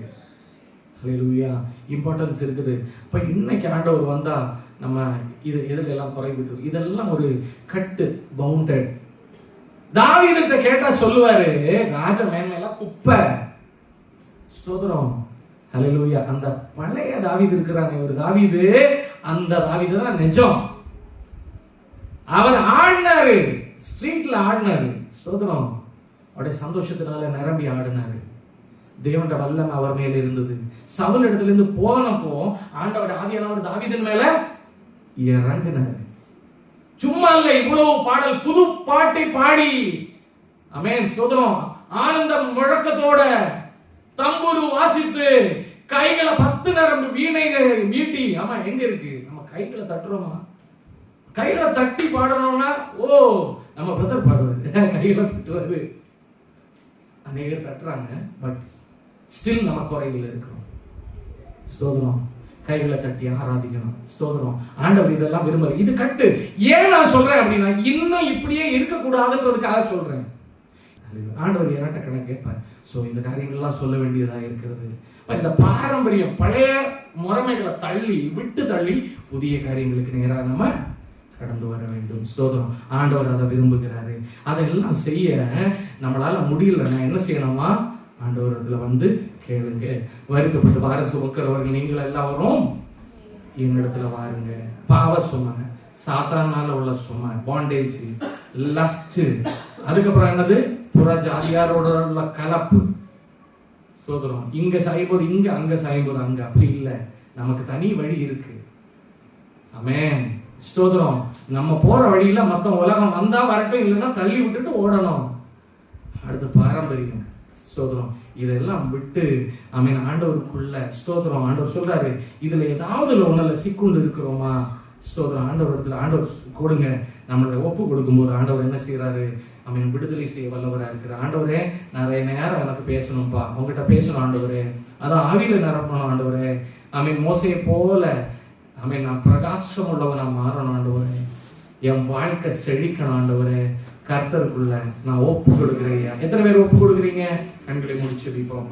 ஹல்லேலூயா, இம்பார்ட்டன்ஸ் இருக்குது. இப்ப இன்னைக்கு ஆண்டவர் வந்தா நம்ம இது எதுல எல்லாம் குறைவிட்டு, இதெல்லாம் ஒரு கட்டு பவுண்டட். தாவீதுகிட்ட கேட்டா சொல்லுவாரு, ராஜ மேன்மையெல்லாம் குப்பை. ஸ்தோத்திரம், ஹல்லேலூயா. அந்த பழைய தாவீது இருக்கிறாங்க, ஒரு தாவீது, அந்த தாவீது தான் நிஜம். அவர் ஆடினாரு, ஸ்ட்ரீட்ல ஆடினாரு. ஸ்தோத்திரம், அவருடைய சந்தோஷத்தினால நிரம்பி ஆடினாரு. தேவனுடைய வல்லமை அவர் மேல இருந்தது. சவுல் இடத்துல இருந்து போனப்போ ஆண்டவருடைய ஆவியானவர் தாவீதின் மேல இறங்கினாரு. சும்மா இல்ல, இவ்வளவு பாடல், புது பாட்டை பாடி, ஆமென், ஸ்தோத்திரம், ஆனந்தம் முழக்கத்தோட தம்புரு வாசித்து, கைகளை 10 நரம்பு வீணைகள் மீட்டி. ஆமா, எங்க இருக்கு? நம்ம கைகளை தட்டுறோமா? கைகளை தட்டி பாடணும்னா, ஓ நம்ம பிரதர் பாடுவாரு, கைகளை தட்டுவாரு. அநேகர் தட்டுறாங்க, பட் ஸ்டில் நம்ம குறைவில் இருக்கிறோம். ஸ்தோத்திரம், கைகளை தட்டி ஆராதிக்கணும். ஸ்தோத்திரம், ஆண்டவர் இதெல்லாம் விரும்புற. இது கட்டு. ஏன் நான் சொல்றேன் அப்படின்னா, இன்னும் இப்படியே இருக்கக்கூடாதுன்றதுக்காக சொல்றேன். ஆண்டவர் என்கிட்ட கணக்கு கேட்பார். சோ இந்த காரியங்கள்லாம் சொல்ல வேண்டியதா இருக்கிறது. இந்த பாரம்பரியம், பழைய முறைமைகளை தள்ளி விட்டு தள்ளி புதிய காரியங்களுக்கு நேராக நம்ம கடந்து வர வேண்டும். ஸ்தோத்திரம், ஆண்டவர் அதை விரும்புகிறாரு. அதெல்லாம் செய்ய நம்மளால முடியலன்னா என்ன செய்யணுமா? ஆண்டவரத்துல வந்து கேளுங்க. வருத்தப்பட்டு வார சுமக்கிறவர்கள் நீங்கள் எல்லாரும் என்னிடத்துல வாருங்க. பாவ சும, சாத்தானால உள்ள சும, பாண்டேஜ், லஸ்ட், அதுக்கப்புறம் என்னது, புற ஜாதியாரோட உள்ள கலப்பு. ஸ்தோத்திரம், இங்க சாயும்போது இங்க, அங்க சாயும்போது அங்க. அப்படி இல்லை, நமக்கு தனி வழி இருக்கு. ஆமென், ஸ்தோத்திரம். நம்ம போற வழியில மத்த உலகம் வந்தா வரட்டும், இல்லைன்னா தள்ளி விட்டுட்டு ஓடணும். அடுத்து பாரம்பரியம். ஸ்தோத்திரம், இதெல்லாம் விட்டு ஆண்டவருக்குள்ள, ஸ்தோத்திரம், ஆண்டவர் சொல்றாரு, இதுல ஏதாவது ஒண்ணுல சிக்குண்டு இருக்கிறோமா? ஸ்தோத்திரம், ஆண்டவரத்துல ஆண்டவர் கொடுங்க. நம்மளை ஒப்பு கொடுக்கும் போது ஆண்டவர் என்ன செய்யறாரு? விடுதலை செய்ய வல்லவரா இருக்கிற ஆண்டவரே, நிறைய நேரம் எனக்கு பேசணும்பா, உங்ககிட்ட பேசணும் ஆண்டவரே, அதான் ஆவியில நிரப்பணும் ஆண்டவரே. மோசையை போல நான் பிரகாசம் உள்ளவனா மாறணும் ஆண்டவரே. என் வாழ்க்கை செழிக்கணும் ஆண்டவரே. கர்த்தருக்குள்ள நான் ஒப்பு கொடுக்கிறேன். எத்தனை பேர் ஒப்பு கொடுக்குறீங்க? கண்களை முடிச்சு வைப்போம்.